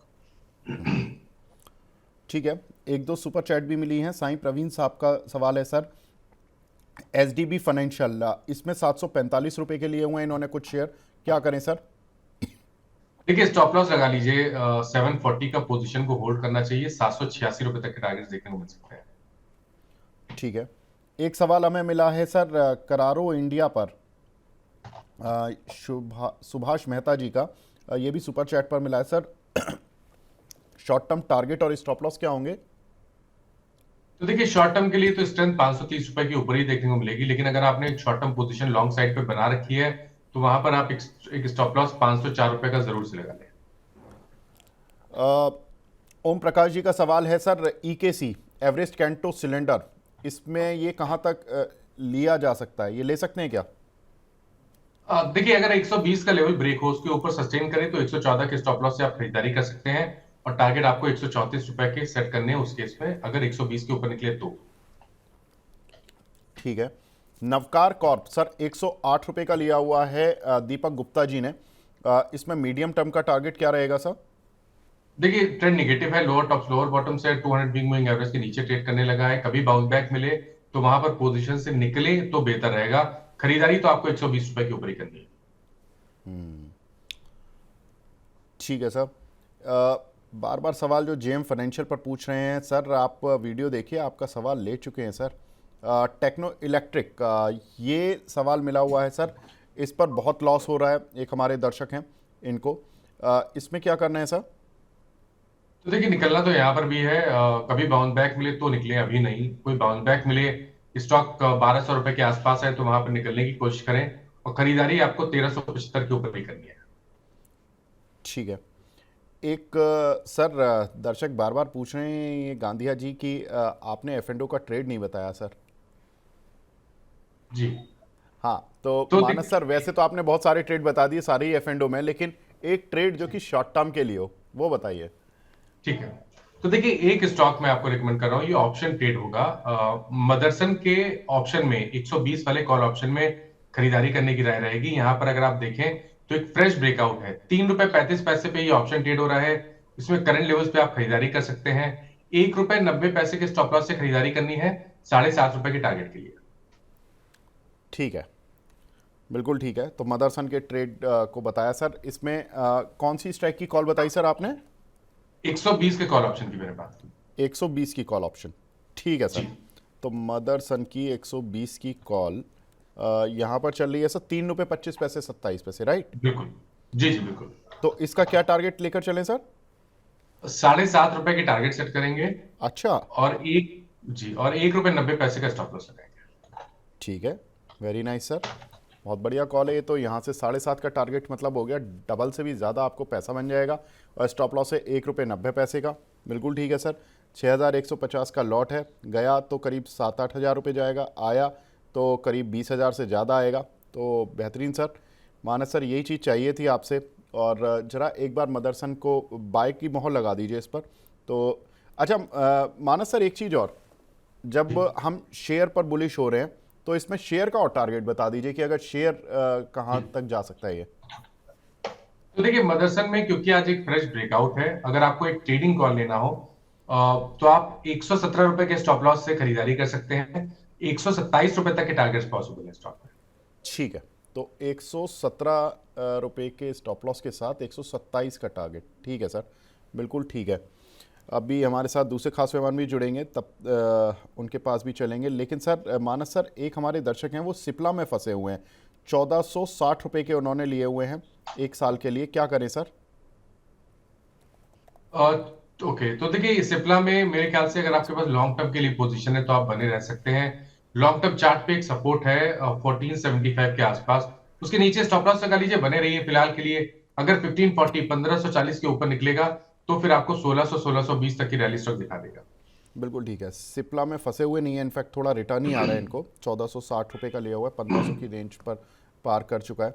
ठीक है। एक दो सुपर चैट भी मिली हैं। साईं प्रवीण साहब का सवाल है सर, SDB फाइनेंशियल, इसमें 745 रुपये के लिए हुए हैं इन्होंने कुछ शेयर, क्या करें सर? देखिए स्टॉप लॉस लगा लीजिए, 740 का पोजीशन को होल्ड करना चाहिए। 786 रुपए तक के टारगेट देखने को मिल सकते हैं। ठीक है। एक सवाल हमें मिला है सर, करारो इंडिया पर, सुभाष मेहता जी का, ये भी सुपर चैट पर मिला है सर, शॉर्ट टर्म टारगेट और स्टॉप लॉस क्या होंगे? तो देखिए शॉर्ट टर्म के लिए तो स्ट्रेंथ 530 रुपए के ऊपर ही देखने को मिलेगी, लेकिन अगर आपने एक short term position long side पे बना रखी है तो वहां पर आप एक स्टॉप लॉस 504 रुपए का जरूर से लगा लें। ओम प्रकाश जी का सवाल है sir, EKC Everest canto cylinder, इसमें ये कहाँ तक लिया जा सकता है, ये ले सकते हैं क्या? देखिए अगर 120 का लेवल ब्रेक हो उसके ऊपर सस्टेन करे तो 114 के स्टॉप लॉस से आप खरीदारी कर सकते हैं, और टारगेट आपको 134 रुपए के सेट करने हैं उस केस में, अगर 120 के ऊपर निकले तो। ठीक है। नवकार कॉर्प सर 108 रुपये का लिया हुआ है दीपक गुप्ता जी ने, इसमें मीडियम टर्म का टारगेट क्या रहेगा सर? देखिए ट्रेंड निगेटिव है, लोअर टॉप लोअर बॉटम से 200 वीक मूविंग एवरेज के नीचे ट्रेड करने लगा है। कभी बाउंस बैक मिले तो वहां पर पोजीशन से निकले तो बेहतर रहेगा। खरीदारी तो आपको 120 रुपए के ऊपर ही करनी है। ठीक है सर। बार बार सवाल जो JM फाइनेंशियल पर पूछ रहे हैं सर, आप वीडियो देखिए, आपका सवाल ले चुके हैं सर। टेक्नो इलेक्ट्रिक, ये सवाल मिला हुआ है सर, इस पर बहुत लॉस हो रहा है, एक हमारे दर्शक हैं इनको, इसमें क्या करना है सर? तो देखिए निकलना तो यहाँ पर भी है। कभी बाउंस बैक मिले तो निकले, अभी नहीं। कोई बाउंस बैक मिले स्टॉक 1200 रुपए के आसपास है, तो वहां पर निकलने की कोशिश करें, और खरीदारी आपको 1375 के ऊपर ही करनी है। ठीक है। एक सर, दर्शक बार बार पूछ रहे हैं ये गांधिया जी कि आपने एफ एंड ओ का ट्रेड नहीं बताया सर। जी। हाँ, तो तो मानस सर, वैसे तो आपने बहुत सारे ट्रेड बता दिए, सारे ही एफ एंड ओ में, लेकिन एक ट्रेड जो कि शॉर्ट टर्म के लिए हो वो बताइए। ठीक है, तो देखिए एक स्टॉक मैं आपको रिकमेंड कर रहा हूँ, ये ऑप्शन ट्रेड होगा। मदरसन के ऑप्शन में 120 वाले कॉल ऑप्शन में खरीदारी करने की राय रहेगी। यहां पर अगर आप देखें तो एक फ्रेश ब्रेकआउट है, 3 रुपए 35 पैसे पे ये ऑप्शन ट्रेड हो रहा है। इसमें करंट लेवल्स पे आप खरीदारी कर सकते हैं। 1 रुपए 90 पैसे के स्टॉप लॉस से खरीदारी करनी है, 7.5 रुपए के टारगेट के लिए। ठीक है, बिल्कुल ठीक है। तो मदरसन के ट्रेड को बताया सर। इसमें कौन सी स्ट्राइक की कॉल बताई सर आपने? 120 के कॉल ऑप्शन की मैंने बात की। 120 की कॉल ऑप्शन। ठीक है जी सर। तो मदरसन की 120 की कॉल यहाँ पर चल रही है सर 3 रुपये 25 पैसे 27 पैसे, राइट? बिल्कुल। जी जी बिल्कुल। तो इसका क्या टारगेट लेकर चलें सर? 7.5 रुपए के टारगेट सेट करेंगे, अच्छा, और एक जी, और 1 रुपए 90 पैसे का स्टॉप लॉस लगाएंगे। ठीक है, वेरी नाइस सर, बहुत बढ़िया कॉल है ये। तो यहाँ से 7.5 का टारगेट मतलब हो गया डबल से भी ज़्यादा आपको पैसा बन जाएगा। और स्टॉप लॉस है 1 रुपये 90 पैसे का। बिल्कुल ठीक है सर। 6,150 का लॉट है, गया तो करीब 7-8 हज़ार रुपये जाएगा, आया तो करीब 20,000 से ज़्यादा आएगा। तो बेहतरीन सर। मानस सर, यही चीज़ चाहिए थी आपसे। और ज़रा एक बार मदरसन को बाय की मोहर लगा दीजिए इस पर। तो अच्छा, मानस सर, एक चीज़ और, जब हम शेयर पर बुलिश हो रहे हैं तो इसमें शेयर का और टारगेट बता दीजिए कि अगर शेयर कहाँ तक जा सकता है ये। तो देखिए मदरसन में क्योंकि आज एक फ्रेश ब्रेकआउट है, अगर आपको एक ट्रेडिंग कॉल लेना हो तो आप 117 रुपए के स्टॉप लॉस से खरीदारी कर सकते हैं। 127 रुपए तक के टारगेट्स पॉसिबल है स्टॉक में। ठीक है, तो 117 रुपये के स्टॉप लॉस के साथ 127 का टारगेट। ठीक है सर, बिल्कुल ठीक है। अभी हमारे साथ दूसरे खास मेहमान भी जुड़ेंगे, तब उनके पास भी चलेंगे। लेकिन सर, मानस सर, एक हमारे दर्शक हैं वो सिप्ला में फंसे हुए हैं। 1,460 रुपये के उन्होंने लिए हुए हैं 1 साल के लिए, क्या करें सर? ओके, तो देखिए सिप्ला में मेरे ख्याल से अगर आपके पास लॉन्ग टर्म के लिए पोजीशन है तो आप बने रह सकते हैं। लॉन्ग टर्म चार्ट पे एक सपोर्ट है 1475 के आसपास, उसके नीचे स्टॉप लॉस लगा लीजिए, बने रहिए फिलहाल के लिए। अगर 1540 1540 के ऊपर निकलेगा तो फिर आपको 1600 1620 तक की रैली स्टॉक दिखा देगा। बिल्कुल ठीक है। सिप्ला में फंसे हुए नहीं है, इनफैक्ट थोड़ा रिटर्न ही आ रहा है इनको। 1,460 रुपये का लिया हुआ है, 1,500 की रेंज पर पार कर चुका है।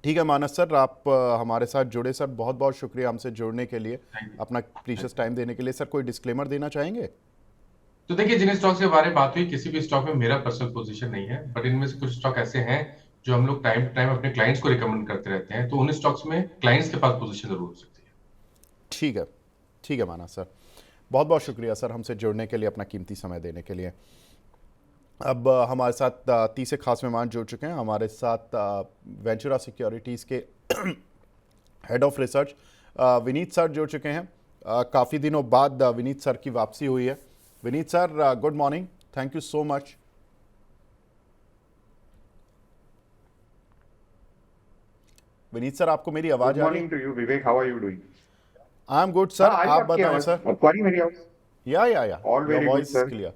ठीक है मानस सर, आप हमारे साथ जुड़े सर, बहुत बहुत शुक्रिया हमसे जुड़ने के लिए, अपना प्रीशियस टाइम देने के लिए। सर, कोई डिस्क्लेमर देना चाहेंगे? तो देखिए जिन स्टॉक्स के बारे में बात हुई, किसी भी स्टॉक में मेरा पर्सनल पोजीशन नहीं है, बट इनमें से कुछ स्टॉक ऐसे हैं जो हम लोग टाइम टू टाइम अपने क्लाइंट्स को रिकमेंड करते रहते हैं, तो उन स्टॉक्स में क्लाइंट्स के पास पोजीशन जरूर हो सकती है। ठीक है, ठीक है मानस सर, बहुत बहुत शुक्रिया सर हमसे जुड़ने के लिए, अपना कीमती समय देने के लिए। अब हमारे साथ तीसरे खास मेहमान जुड़ चुके हैं। हमारे साथ वेंचुरा सिक्योरिटीज़ के head of research Vineet sir जुड़ चुके हैं। काफ़ी दिनों बाद विनीत सर की वापसी हुई है। Vineet sir, good morning, thank you so much. Vineet sir, आपको मेरी आवाज़ गुड आ रही morning to you Vivek, how are you doing? I am good हाँ, सर, आ रही आप आपकी बताएं आवाज, सर। और क्वारी मेरी आवाज? या all your very good voice sir. Clear.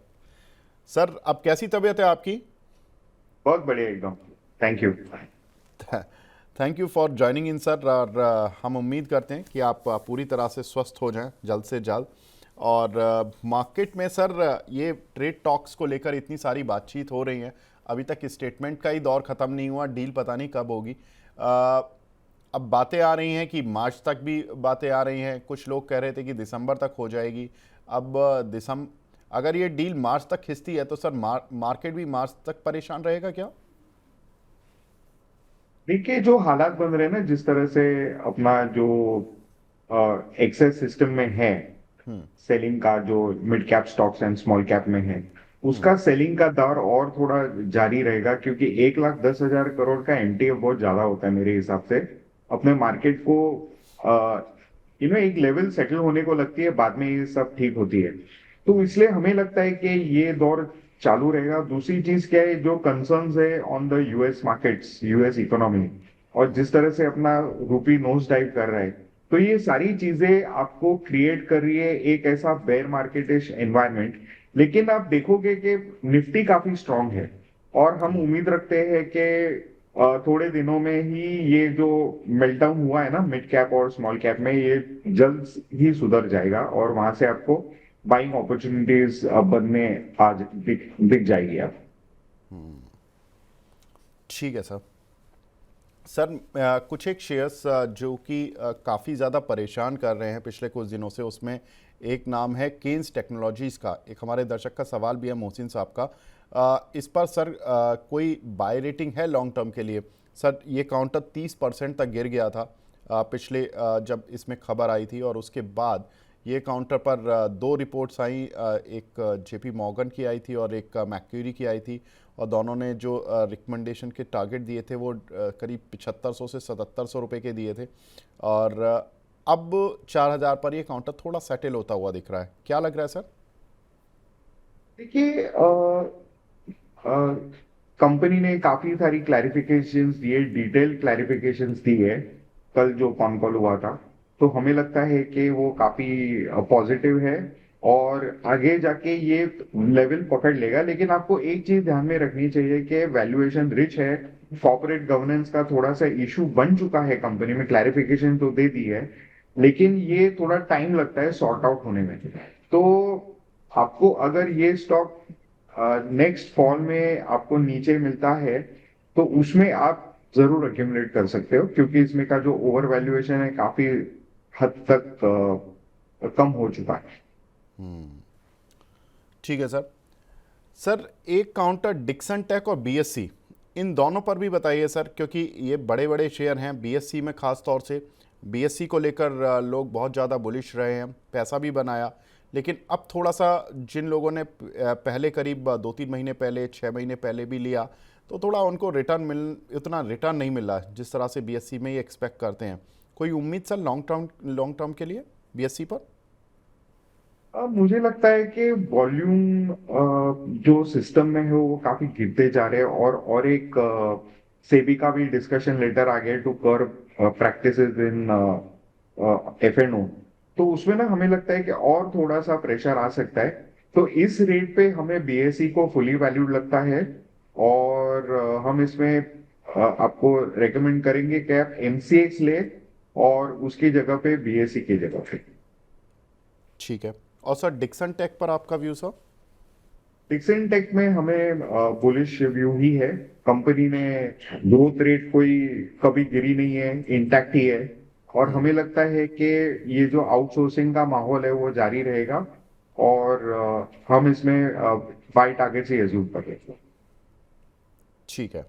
Sir, अब कैसी तबीयत है आपकी? बहुत बढ़िया एकदम, thank you. Thank you for joining in sir. और हम उम्मीद करते हैं कि आप पूरी तरह से स्वस्थ हो जाएं जल्द से जल्द। और मार्केट में सर ये ट्रेड टॉक्स को लेकर इतनी सारी बातचीत हो रही है, अभी तक स्टेटमेंट का ही दौर ख़त्म नहीं हुआ, डील पता नहीं कब होगी। अब बातें आ रही हैं कि मार्च तक भी बातें आ रही हैं, कुछ लोग कह रहे थे कि दिसंबर तक हो जाएगी। अब अगर ये डील मार्च तक खिंचती है तो सर मार्केट भी मार्च तक परेशान रहेगा क्या? देखिए जो हालात बन रहे हैं ना, जिस तरह से अपना जो एक्सेस सिस्टम में है, सेलिंग का जो mid cap stocks and small cap में है, उसका सेलिंग का दौर और थोड़ा जारी रहेगा, क्योंकि 1,10,000 करोड़ का एमटीएफ बहुत ज्यादा होता है मेरे हिसाब से। अपने मार्केट को एक लेवल सेटल होने को लगती है, बाद में ये सब ठीक होती है। तो इसलिए हमें लगता है कि ये दौर चालू रहेगा। दूसरी चीज क्या है, जो कंसर्न्स है on the US markets, US economy, और जिस तरह से अपना रूपी नोज डाइव कर रहा है, तो ये सारी चीजें आपको क्रिएट कर रही है एक ऐसा बेयर मार्केटिश एनवायरनमेंट लेकिन आप देखोगे कि निफ्टी काफी स्ट्रांग है और हम उम्मीद रखते हैं कि थोड़े दिनों में ही ये जो मेल्टडाउन हुआ है ना मिड कैप और स्मॉल कैप में, ये जल्द ही सुधर जाएगा और वहां से आपको बाइंग अपॉर्चुनिटीज बनने आज दिख जाएगी आप। ठीक है सर। सर कुछ एक शेयर्स जो कि काफ़ी ज़्यादा परेशान कर रहे हैं पिछले कुछ दिनों से, उसमें एक नाम है केन्स टेक्नोलॉजीज़ का। एक हमारे दर्शक का सवाल भी है मोहसिन साहब का। इस पर सर कोई बाय रेटिंग है लॉन्ग टर्म के लिए? सर ये काउंटर 30% तक गिर गया था पिछले जब इसमें खबर आई थी, और उसके बाद ये काउंटर पर दो रिपोर्ट्स आई, एक जेपी मॉर्गन की आई थी और एक मैक्यूरी की आई थी, और दोनों ने जो रिकमेंडेशन के टारगेट दिए थे वो करीब 7500 से 7700 रुपये के दिए थे, और अब 4000 पर ये काउंटर थोड़ा सेटल होता हुआ दिख रहा है। क्या लग रहा है सर? देखिए, कंपनी ने काफी सारी क्लैरिफिकेशंस दिए, डिटेल क्लैरिफिकेशंस दी है कल जो कॉन कॉल हुआ था, तो हमें लगता है कि वो काफी पॉजिटिव है और आगे जाके ये लेवल पकड़ लेगा। लेकिन आपको एक चीज ध्यान में रखनी चाहिए कि वैल्यूएशन रिच है, कॉर्पोरेट गवर्नेंस का थोड़ा सा इशू बन चुका है, कंपनी में क्लैरिफिकेशन तो दे दी है, लेकिन ये थोड़ा टाइम लगता है सॉर्ट आउट होने में। तो आपको अगर ये स्टॉक नेक्स्ट फॉल में आपको नीचे मिलता है तो उसमें आप जरूर एक्यूमुलेट कर सकते हो, क्योंकि इसमें का जो ओवर वैल्यूएशन है काफी हद तक कम हो चुका है। ठीक है सर। सर एक काउंटर डिक्सन टेक और बीएससी, इन दोनों पर भी बताइए सर, क्योंकि ये बड़े बड़े शेयर हैं। बीएससी में खास तौर से बीएससी को लेकर लोग बहुत ज़्यादा बुलिश रहे हैं, पैसा भी बनाया, लेकिन अब थोड़ा सा जिन लोगों ने पहले करीब 2-3 महीने पहले, 6 महीने पहले भी लिया, तो थोड़ा उनको उतना रिटर्न नहीं मिला जिस तरह से बीएससी में ये एक्सपेक्ट करते हैं। कोई उम्मीद सर लॉन्ग टर्म के लिए बीएससी पर? मुझे लगता है कि वॉल्यूम जो सिस्टम में है वो काफी गिरते जा रहे हैं और एक सेबी का भी डिस्कशन लेटर आ गया to curb practices in FnO, तो उसमें ना हमें लगता है कि और थोड़ा सा प्रेशर आ सकता है। तो इस रेट पे हमें बीएसई को फुली वैल्यूड लगता है और हम इसमें आपको रेकमेंड करेंगे कि आप एमसीएक्स ले और उसकी जगह पे बीएसई की जगह पे। ठीक है। और सर डिक्सन टेक पर आपका व्यू सर? डिक्सन टेक में हमें बुलिश व्यू ही है। कंपनी ने ग्रोथ रेट कोई कभी गिरी नहीं है, इंटैक्ट ही है, और हमें लगता है कि ये जो आउटसोर्सिंग का माहौल है वो जारी रहेगा और हम इसमें बाय टारगेट से एज्यूम कर रहे हैं। ठीक है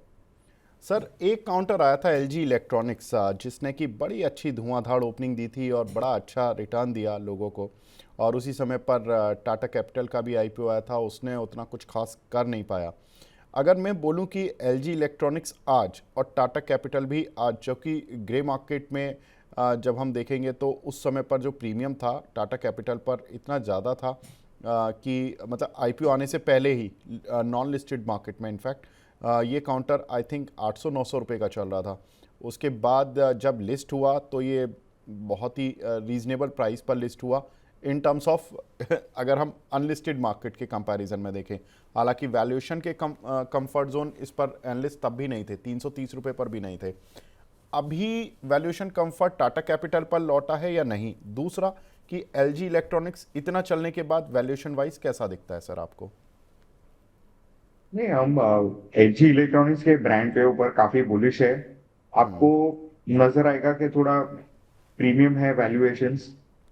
सर। एक काउंटर आया था एलजी इलेक्ट्रॉनिक्स, जिसने कि बड़ी अच्छी धुआंधार ओपनिंग दी थी और बड़ा अच्छा रिटर्न दिया लोगों को, और उसी समय पर टाटा कैपिटल का भी आईपीओ आया था, उसने उतना कुछ खास कर नहीं पाया। अगर मैं बोलूं कि एलजी इलेक्ट्रॉनिक्स आज और टाटा कैपिटल भी आज, जो कि ग्रे मार्केट में जब हम देखेंगे तो उस समय पर जो प्रीमियम था टाटा कैपिटल पर इतना ज़्यादा था कि मतलब आईपीओ आने से पहले ही नॉन लिस्टेड मार्केट में इनफैक्ट ये काउंटर आई थिंक 800-900 रुपये का चल रहा था। उसके बाद जब लिस्ट हुआ तो ये बहुत ही रीज़नेबल प्राइस पर लिस्ट हुआ इन टर्म्स ऑफ अगर हम अनलिस्टेड मार्केट के कंपैरिजन में देखें। हालांकि वैल्यूएशन के कंफर्ट जोन इस पर एनालिस्ट तब भी नहीं थे, 330 रुपये पर भी नहीं थे। अभी वैल्यूएशन कंफर्ट टाटा कैपिटल पर लौटा है या नहीं? दूसरा कि एलजी इलेक्ट्रॉनिक्स इतना चलने के बाद वैल्यूएशन वाइज कैसा दिखता है सर आपको? नहीं, हम एलजी इलेक्ट्रॉनिक्स के ब्रांड पे ऊपर काफी बुलिश है। आपको नजर आएगा कि थोड़ा प्रीमियम है वैल्यूएशंस,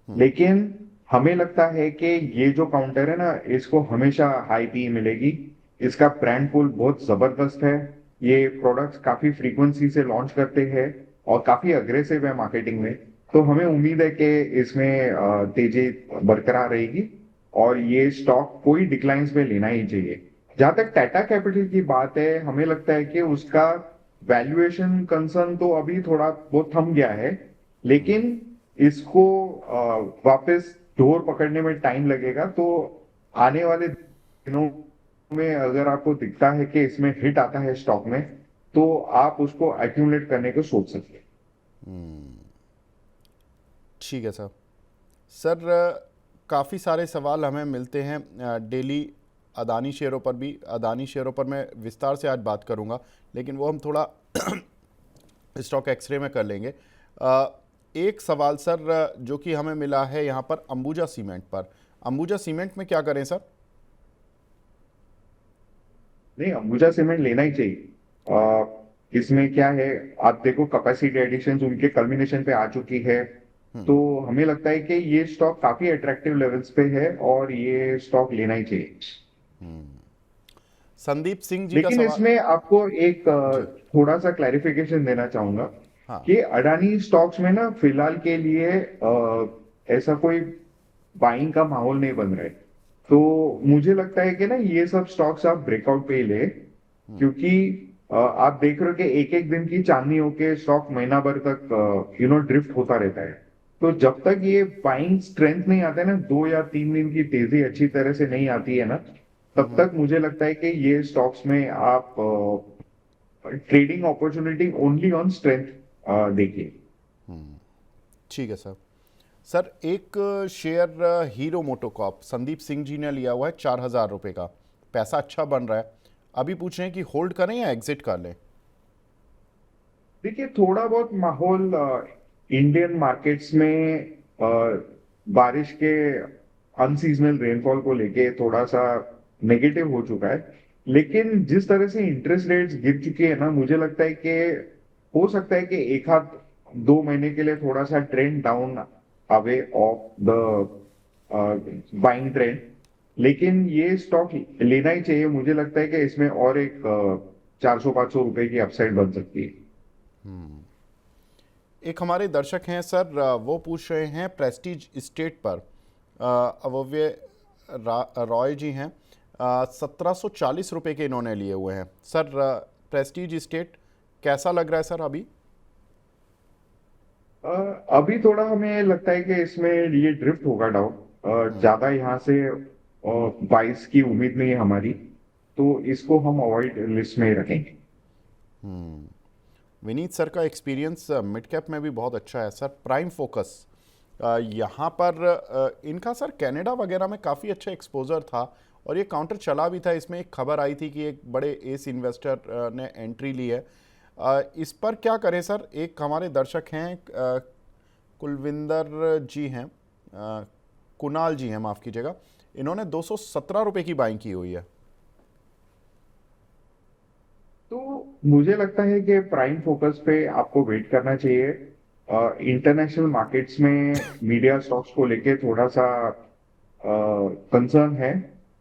लेकिन हमें लगता है कि ये जो काउंटर है ना, इसको हमेशा हाई पी मिलेगी। इसका ब्रांड पुल बहुत जबरदस्त है, ये प्रोडक्ट्स काफी फ्रीक्वेंसी से लॉन्च करते हैं और काफी अग्रेसिव है मार्केटिंग में। तो हमें उम्मीद है कि इसमें तेजी बरकरार रहेगी और ये स्टॉक कोई डिक्लाइंस में लेना ही चाहिए। जहां तक टाटा कैपिटल की बात है, हमें लगता है कि उसका वैल्यूएशन कंसर्न तो अभी थोड़ा बहुत थम गया है, लेकिन इसको वापस डोर पकड़ने में टाइम लगेगा। तो आने वाले दिनों में अगर आपको दिखता है कि इसमें हिट आता है स्टॉक में, तो आप उसको एक्यूमुलेट करने को सोच सकते हैं। ठीक है सर। सर काफ़ी सारे सवाल हमें मिलते हैं डेली अदानी शेयरों पर भी। अदानी शेयरों पर मैं विस्तार से आज बात करूंगा, लेकिन वो हम थोड़ा स्टॉक एक्सरे में कर लेंगे। एक सवाल सर जो कि हमें मिला है यहाँ पर अंबुजा सीमेंट पर। अंबुजा सीमेंट में क्या करें सर? नहीं, अंबुजा सीमेंट लेना ही चाहिए। इसमें क्या है, आप देखो कैपेसिटी एडिशंस उनके कल्मिनेशन पे आ चुकी है, तो हमें लगता है कि ये स्टॉक काफी अट्रैक्टिव लेवल्स पे है और ये स्टॉक लेना ही चाहिए। संदीप सिंह जी का लेकिन सवाल। इसमें आपको एक जी थोड़ा सा क्लैरिफिकेशन देना चाहूंगा हाँ। कि अडानी स्टॉक्स में ना फिलहाल के लिए ऐसा कोई बाइंग का माहौल नहीं बन रहा है। तो मुझे लगता है कि ना ये सब स्टॉक्स आप ब्रेकआउट पे ही ले, क्योंकि आप देख रहे हो कि एक एक दिन की चांदनी होके स्टॉक महीना भर तक ड्रिफ्ट होता रहता है। तो जब तक ये बाइंग स्ट्रेंथ नहीं आता है ना, 2 या 3 दिन की तेजी अच्छी तरह से नहीं आती है ना, तब तक मुझे लगता है कि ये स्टॉक्स में आप trading opportunity only on strength देखिए। ठीक है सर। सर एक share Hero MotoCorp Sandeep Singh ji ने लिया हुआ है 4,000 रुपये का। पैसा अच्छा बन रहा है, अभी पूछ रहे हैं कि होल्ड करें या एग्जिट कर लें? देखिए, थोड़ा बहुत माहौल इंडियन मार्केट्स में बारिश के अनसीजनल रेनफॉल को लेके थोड़ा सा नेगेटिव हो चुका है। लेकिन जिस तरह से इंटरेस्ट रेट्स गिर चुके हैं ना, मुझे लगता है कि हो सकता है कि एक हाथ 2 महीने के लिए थोड़ा सा trend down away of the buying trend. लेकिन ये स्टॉक लेना ही चाहिए। मुझे लगता है कि इसमें और एक 400-500 रुपए की अपसाइड बन सकती है। एक हमारे दर्शक हैं सर, वो पूछ रहे हैं प्रेस्टीज इस्टेट पर। अवव्य रॉय जी हैं, 1740 रुपये के इन्होंने लिए हुए हैं। सर प्रेस्टीज इस्टेट कैसा लग रहा है सर अभी? अभी थोड़ा हमें लगता है कि इसमें ये ड्रिफ्ट होगा डाउन। ज्यादा यहाँ से 22 की उम्मीद नहीं है हमारी, तो इसको हम अवॉइड लिस्ट में ही रखेंगे। विनीत सर का एक्सपीरियंस मिड कैप में भी बहुत अच्छा है सर। प्राइम फोकस यहाँ पर इनका सर कनाडा वगैरह में काफ़ी अच्छा एक्सपोजर था और ये काउंटर चला भी था। इसमें एक खबर आई थी कि एक बड़े एस इन्वेस्टर ने एंट्री ली है। इस पर क्या करें सर? एक हमारे दर्शक हैं कुलविंदर जी हैं, कुणाल जी हैं, माफ़ कीजिएगा, इन्होंने 217 रुपये की बाइंग की हुई है। तो मुझे लगता है कि प्राइम फोकस पे आपको वेट करना चाहिए। इंटरनेशनल मार्केट्स में मीडिया स्टॉक्स को लेके थोड़ा सा कंसर्न है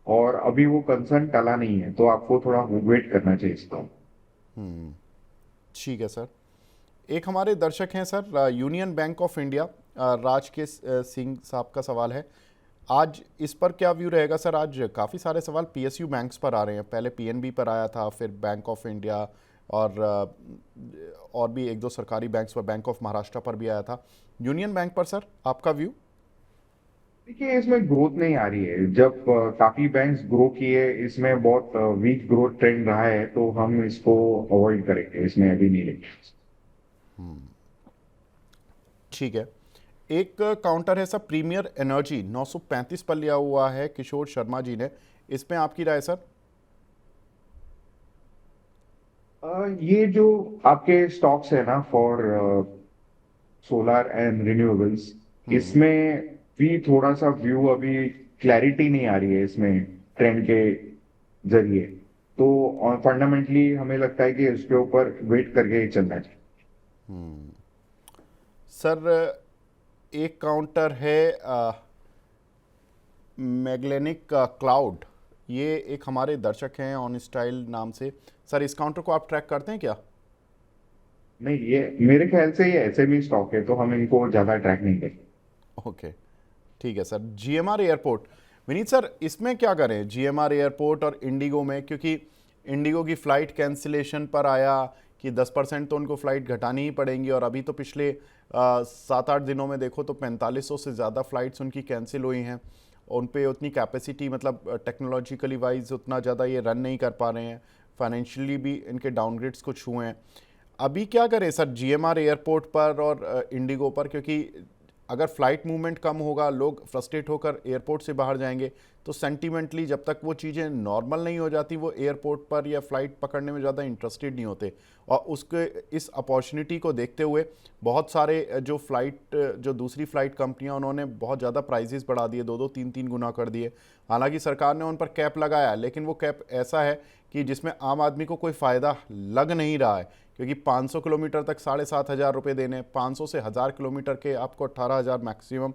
और अभी वो कंसर्न टला नहीं है, तो आपको थोड़ा वेट करना चाहिए इसका। ठीक है सर। एक हमारे दर्शक हैं sir union bank of India, Raj K Singh साहब का सवाल है। आज इस पर क्या व्यू रहेगा सर? आज काफ़ी सारे सवाल पीएसयू बैंक्स पर आ रहे हैं। पहले पीएनबी पर आया था, फिर बैंक ऑफ इंडिया और भी एक दो सरकारी बैंक्स पर, बैंक ऑफ महाराष्ट्र पर भी आया था। यूनियन बैंक पर सर आपका व्यू? देखिए, इसमें ग्रोथ नहीं आ रही है। जब काफी बैंक्स ग्रो किए, इसमें बहुत वीक ग्रोथ ट्रेंड रहा है, तो हम इसको अवॉइड करेंगे, इसमें अभी नहीं लेंगे। ठीक है। एक काउंटर है सर प्रीमियर एनर्जी, 935 पर लिया हुआ है किशोर शर्मा जी ने। इसमें आपकी राय सर? ये जो आपके स्टॉक्स है ना फॉर सोलर एंड रिन्यूएबल्स, इसमें भी थोड़ा सा व्यू अभी क्लैरिटी नहीं आ रही है इसमें ट्रेंड के जरिए। तो फंडामेंटली हमें लगता है कि इसके ऊपर वेट करके ही चलना चाहिए। सर एक काउंटर है मैग्लेनिक क्लाउड, ये एक हमारे दर्शक हैं ऑन स्टाइल नाम से। सर इस काउंटर को आप ट्रैक करते हैं क्या? नहीं, ये मेरे ख्याल से ये एसएमई स्टॉक है, तो हम इनको ज्यादा ट्रैक नहीं करेंगे। ओके ठीक है sir. GMR airport, Vineet sir इसमें क्या करें जीएमआर एयरपोर्ट और इंडिगो में? क्योंकि इंडिगो की फ़्लाइट कैंसिलेशन पर आया कि 10% तो उनको फ़्लाइट घटानी ही पड़ेंगी, और अभी तो पिछले 7-8 दिनों में देखो तो 4500 से ज़्यादा फ़्लाइट्स उनकी कैंसिल हुई हैं। उन पे उतनी कैपेसिटी, मतलब टेक्नोलॉजिकली वाइज उतना ज़्यादा ये रन नहीं कर पा रहे हैं। फाइनेंशियली भी इनके डाउनग्रेड्स कुछ हुए हैं। अभी क्या करें सर जीएमआर एयरपोर्ट पर और इंडिगो पर? क्योंकि अगर फ्लाइट मूवमेंट कम होगा, लोग फ्रस्ट्रेट होकर एयरपोर्ट से बाहर जाएंगे, तो सेंटिमेंटली जब तक वो चीज़ें नॉर्मल नहीं हो जाती, वो एयरपोर्ट पर या फ्लाइट पकड़ने में ज़्यादा इंटरेस्टेड नहीं होते। और उसके इस अपॉर्चुनिटी को देखते हुए बहुत सारे जो दूसरी फ्लाइट कंपनियां, उन्होंने बहुत ज़्यादा प्राइसेस बढ़ा दिए, 2-2, 3-3 गुना कर दिए। हालांकि सरकार ने उन पर कैप लगाया, लेकिन वो कैप ऐसा है कि जिसमें आम आदमी को कोई फ़ायदा लग नहीं रहा है, क्योंकि 500 किलोमीटर तक 7,500 रुपये देने, 500 से 1000 किलोमीटर के आपको 18,000 मैक्सिमम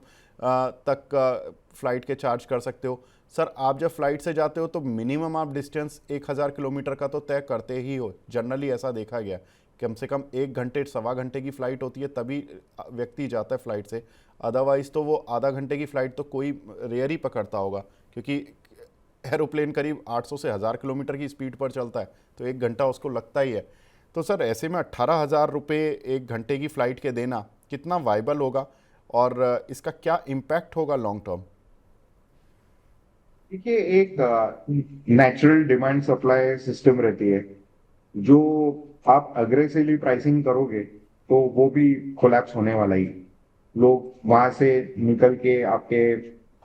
तक फ़्लाइट के चार्ज कर सकते हो। सर, आप जब फ़्लाइट से जाते हो तो मिनिमम आप डिस्टेंस 1000 किलोमीटर का तो तय करते ही हो, जनरली ऐसा देखा गया। कम से कम 1 घंटे, सवा घंटे की फ़्लाइट होती है, तभी व्यक्ति जाता है फ़्लाइट से। अदरवाइज़ तो वो आधा घंटे की फ़्लाइट तो कोई रेयर ही पकड़ता होगा, क्योंकि एरोप्लेन करीब 800 से 1000 किलोमीटर की स्पीड पर चलता है, तो 1 घंटा उसको लगता ही है। तो सर, ऐसे में 18,000 रुपये 1 घंटे की फ़्लाइट के देना कितना वाइबल होगा, और इसका क्या इम्पैक्ट होगा लॉन्ग टर्म? देखिए, एक नेचुरल डिमांड सप्लाई सिस्टम रहती है। जो आप अग्रेसिवली प्राइसिंग करोगे तो वो भी कोलैप्स होने वाला ही। लोग वहां से निकल के आपके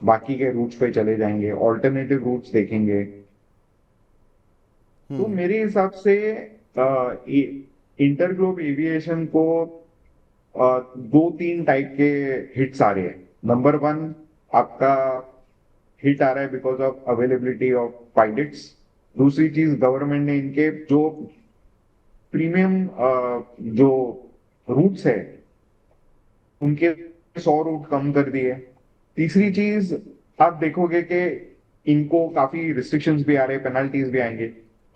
बाकी के रूट्स पे चले जाएंगे, ऑल्टरनेटिव रूट्स देखेंगे। तो मेरे हिसाब से इंटरग्लोब एविएशन को 2-3 टाइप के हिट्स आ रहे हैं। नंबर 1, आपका हिट आ रहा है because of availability of pilots. दूसरी चीज, गवर्नमेंट ने इनके जो प्रीमियम जो रूट्स है उनके 100 रूट कम कर दिए। तीसरी चीज, आप देखोगे कि इनको काफी रिस्ट्रिक्शंस भी आ रहे हैं, पेनल्टीज भी आएंगे।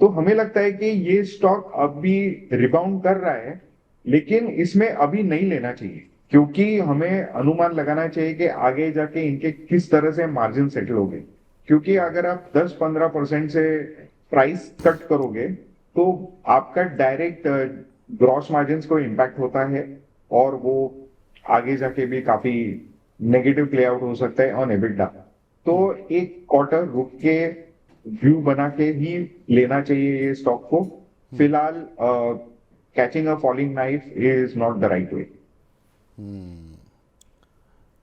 तो हमें लगता है कि ये स्टॉक अभी रिबाउंड कर रहा है, लेकिन इसमें अभी नहीं लेना चाहिए, क्योंकि हमें अनुमान लगाना चाहिए कि आगे जाके इनके किस तरह से मार्जिन सेटल होंगे। क्योंकि अगर आप 10-15% से प्राइस कट करोगे तो आपका डायरेक्ट ग्रॉस मार्जिन को इम्पैक्ट होता है, और वो आगे जाके भी काफी नेगेटिव प्ले आउट हो सकता है ऑन एबिटा। तो एक क्वार्टर रुक के व्यू बना के ही लेना चाहिए ये स्टॉक को। फिलहाल catching a falling knife is not the right way.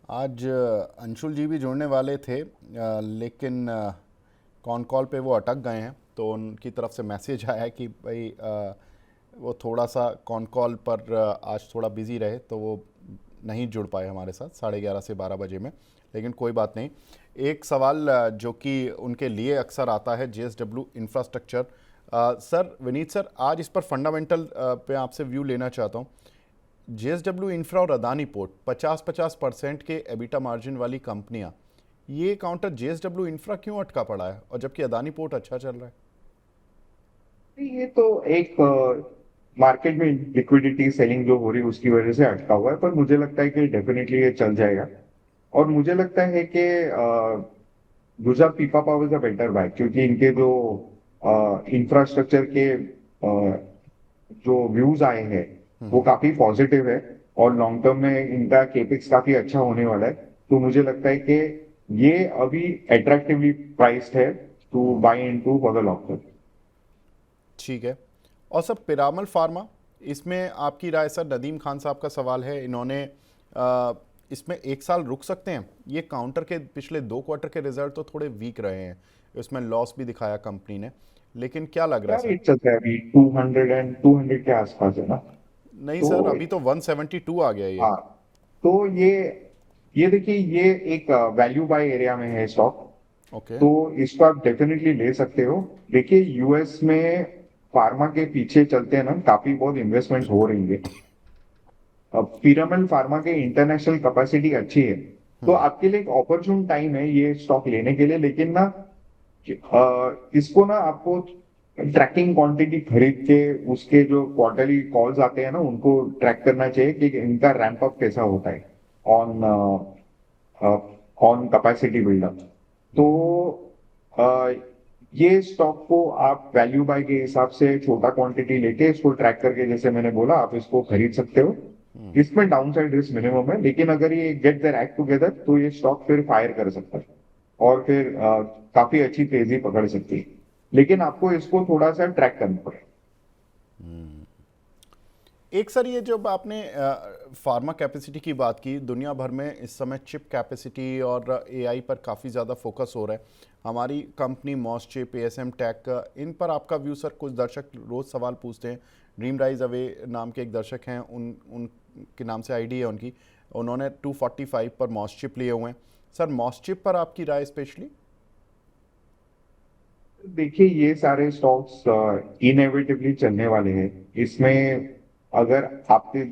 आज अंशुल जी भी जुड़ने वाले थे, लेकिन कॉन कॉल पे वो अटक गए हैं, तो उनकी तरफ से मैसेज आया है कि भाई वो थोड़ा सा कॉन कॉल पर आज थोड़ा बिजी रहे, तो वो नहीं जुड़ पाए हमारे साथ 11:30 से 12 बजे में। लेकिन कोई बात नहीं। एक सवाल जो कि उनके लिए अक्सर आता है, JSW infrastructure. Sir, Vineet sir, आज इस पर फंडामेंटल पे आपसे व्यू लेना चाहता हूँ। JSW इंफ्रा और अदानी पोर्ट 50-50% के एबिटा मार्जिन वाली कंपनियां, ये काउंटर JSW इंफ्रा क्यों अटका पड़ा है, और जबकि अदानी पोर्ट अच्छा चल रहा है? ये तो एक मार्केट में लिक्विडिटी सेलिंग जो हो रही है उसकी वजह से अटका हुआ है, पर मुझे लगता है कि डेफिनेटली ये चल जाएगा। और मुझे लगता है कि Gujarat Pipa power is a better buy, क्योंकि इनके जो इंफ्रास्ट्रक्चर के जो व्यूज आए हैं वो काफी पॉजिटिव है, और लॉन्ग टर्म में इनका केपेक्स काफी अच्छा होने वाला है। तो मुझे लगता है कि ये अभी अट्रैक्टिवली प्राइस्ड है to buy into for the long term. ठीक है। और सर, पिरामल फार्मा, इसमें आपकी राय? सर, नदीम खान साहब का सवाल है, इन्होंने इसमें 1 साल रुक सकते हैं? ये काउंटर के पिछले 2 क्वार्टर के रिजल्ट तो थोड़े वीक रहे हैं, इसमें लॉस भी दिखाया कंपनी ने, लेकिन क्या लग रहा है सर? रेट चलता है अभी 200 के आसपास है ना? नहीं तो सर, अभी तो 172 आ गया ये। हाँ, तो ये देखिए, ये एक वैल्यू बाय एरिया में है स्टॉक। ओके। तो इसको आप डेफिनेटली ले सकते हो। देखिए, यूएस में फार्मा के पीछे चलते हैं ना, काफी बहुत इन्वेस्टमेंट हो रही है। अब पिरामिड फार्मा के इंटरनेशनल कैपेसिटी अच्छी है, तो आपके लिए एक अपॉर्चुन टाइम है ये स्टॉक लेने के लिए। लेकिन ना इसको ना आपको ट्रैकिंग क्वांटिटी खरीद के उसके जो क्वार्टरली कॉल्स आते हैं ना उनको ट्रैक करना चाहिए कि इनका रैंप अप कैसा होता है ऑन ऑन कैपेसिटी बिल्डअप। तो ये स्टॉक को आप वैल्यू बाय के हिसाब से छोटा क्वांटिटी लेके इसको ट्रैक करके, जैसे मैंने बोला, आप इसको खरीद सकते हो। इसमें डाउनसाइड रिस्क मिनिमम है, लेकिन अगर ये गेट देयर एक्ट टुगेदर तो ये स्टॉक फिर फायर कर सकता है और फिर काफी अच्छी तेजी पकड़ सकती है। लेकिन आपको इसको थोड़ा सा ट्रैक करना पड़ेगा। एक सर, ये जब आपने फार्मा कैपेसिटी की बात की, दुनिया भर में इस समय चिप कैपेसिटी और एआई पर काफ़ी ज़्यादा फोकस हो रहा है। हमारी कंपनी मॉसचिप, एएसएम टेक, इन पर आपका व्यू सर? कुछ दर्शक रोज़ सवाल पूछते हैं। ड्रीम राइज अवे नाम के एक दर्शक हैं, उनके नाम से आईडी है उनकी, उन्होंने 245 पर मॉसचिप लिए हुए हैं। सर, मॉसचिप पर आपकी राय स्पेशली? देखिए, ये सारे स्टॉक्स इनएविटेबली चलने वाले हैं। इसमें अगर आपने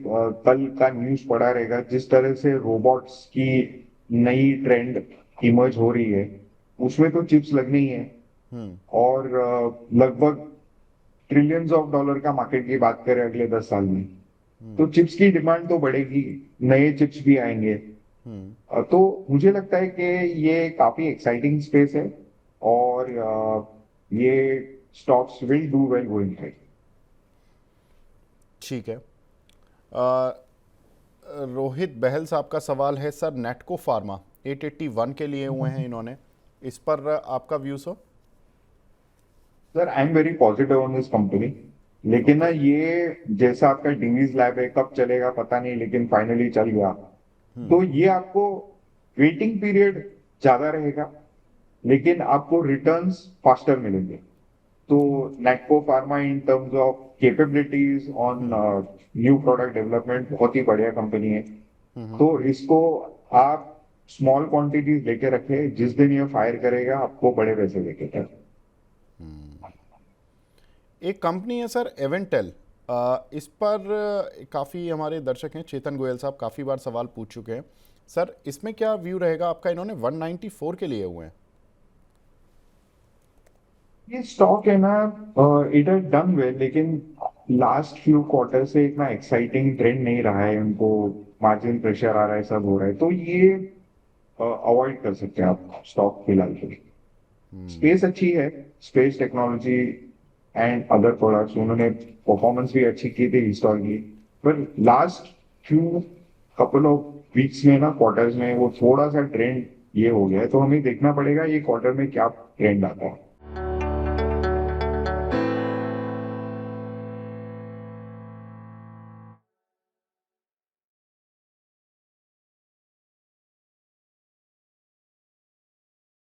कल का न्यूज पढ़ा रहेगा, जिस तरह से रोबोट्स की नई ट्रेंड इमर्ज हो रही है, उसमें तो चिप्स लगने ही है। और लगभग ट्रिलियंस ऑफ डॉलर का मार्केट की बात करें अगले 10 साल में, तो चिप्स की डिमांड तो बढ़ेगी, नए चिप्स भी आएंगे। तो मुझे लगता है कि ये काफी एक्साइटिंग स्पेस है और ये stocks will do well going है। ठीक है। रोहित बहल साहब का सवाल है सर, नेटको फार्मा 881 के लिए हुए हैं इन्होंने, इस पर आपका view sir? Sir, I am very positive on this company, लेकिन ना ये जैसा आपका डिवीज लैब है, कब चलेगा पता नहीं, लेकिन फाइनली चल गया तो ये आपको वेटिंग पीरियड ज्यादा रहेगा, लेकिन आपको रिटर्न्स फास्टर मिलेंगे। तो Natco Pharma in terms of capabilities on new product development बहुत ही बढ़िया कंपनी है। तो इसको आप स्मॉल क्वांटिटीज लेके रखे, जिस दिन ये फायर करेगा आपको बड़े पैसे लेके जाए। एक कंपनी है सर एवेंटेल, इस पर काफ़ी हमारे दर्शक हैं, चेतन गोयल साहब काफ़ी बार सवाल पूछ चुके हैं सर, इसमें क्या व्यू रहेगा आपका? इन्होंने 194 के लिए हुए हैं। ये स्टॉक है ना, इट हैज डन वेल, लेकिन लास्ट फ्यू क्वार्टर से इतना एक्साइटिंग ट्रेंड नहीं रहा है, उनको मार्जिन प्रेशर आ रहा है, सब हो रहा है, तो ये अवॉइड कर सकते हैं आप स्टॉक फिलहाल के लिए। स्पेस अच्छी है, space technology and other products, उन्होंने परफॉर्मेंस भी अच्छी की थी हिस्टोरिकली, पर last few couple of weeks में ना, क्वार्टर्स में वो थोड़ा सा ट्रेंड ये हो गया है, तो हमें देखना पड़ेगा ये क्वार्टर में क्या ट्रेंड आता है।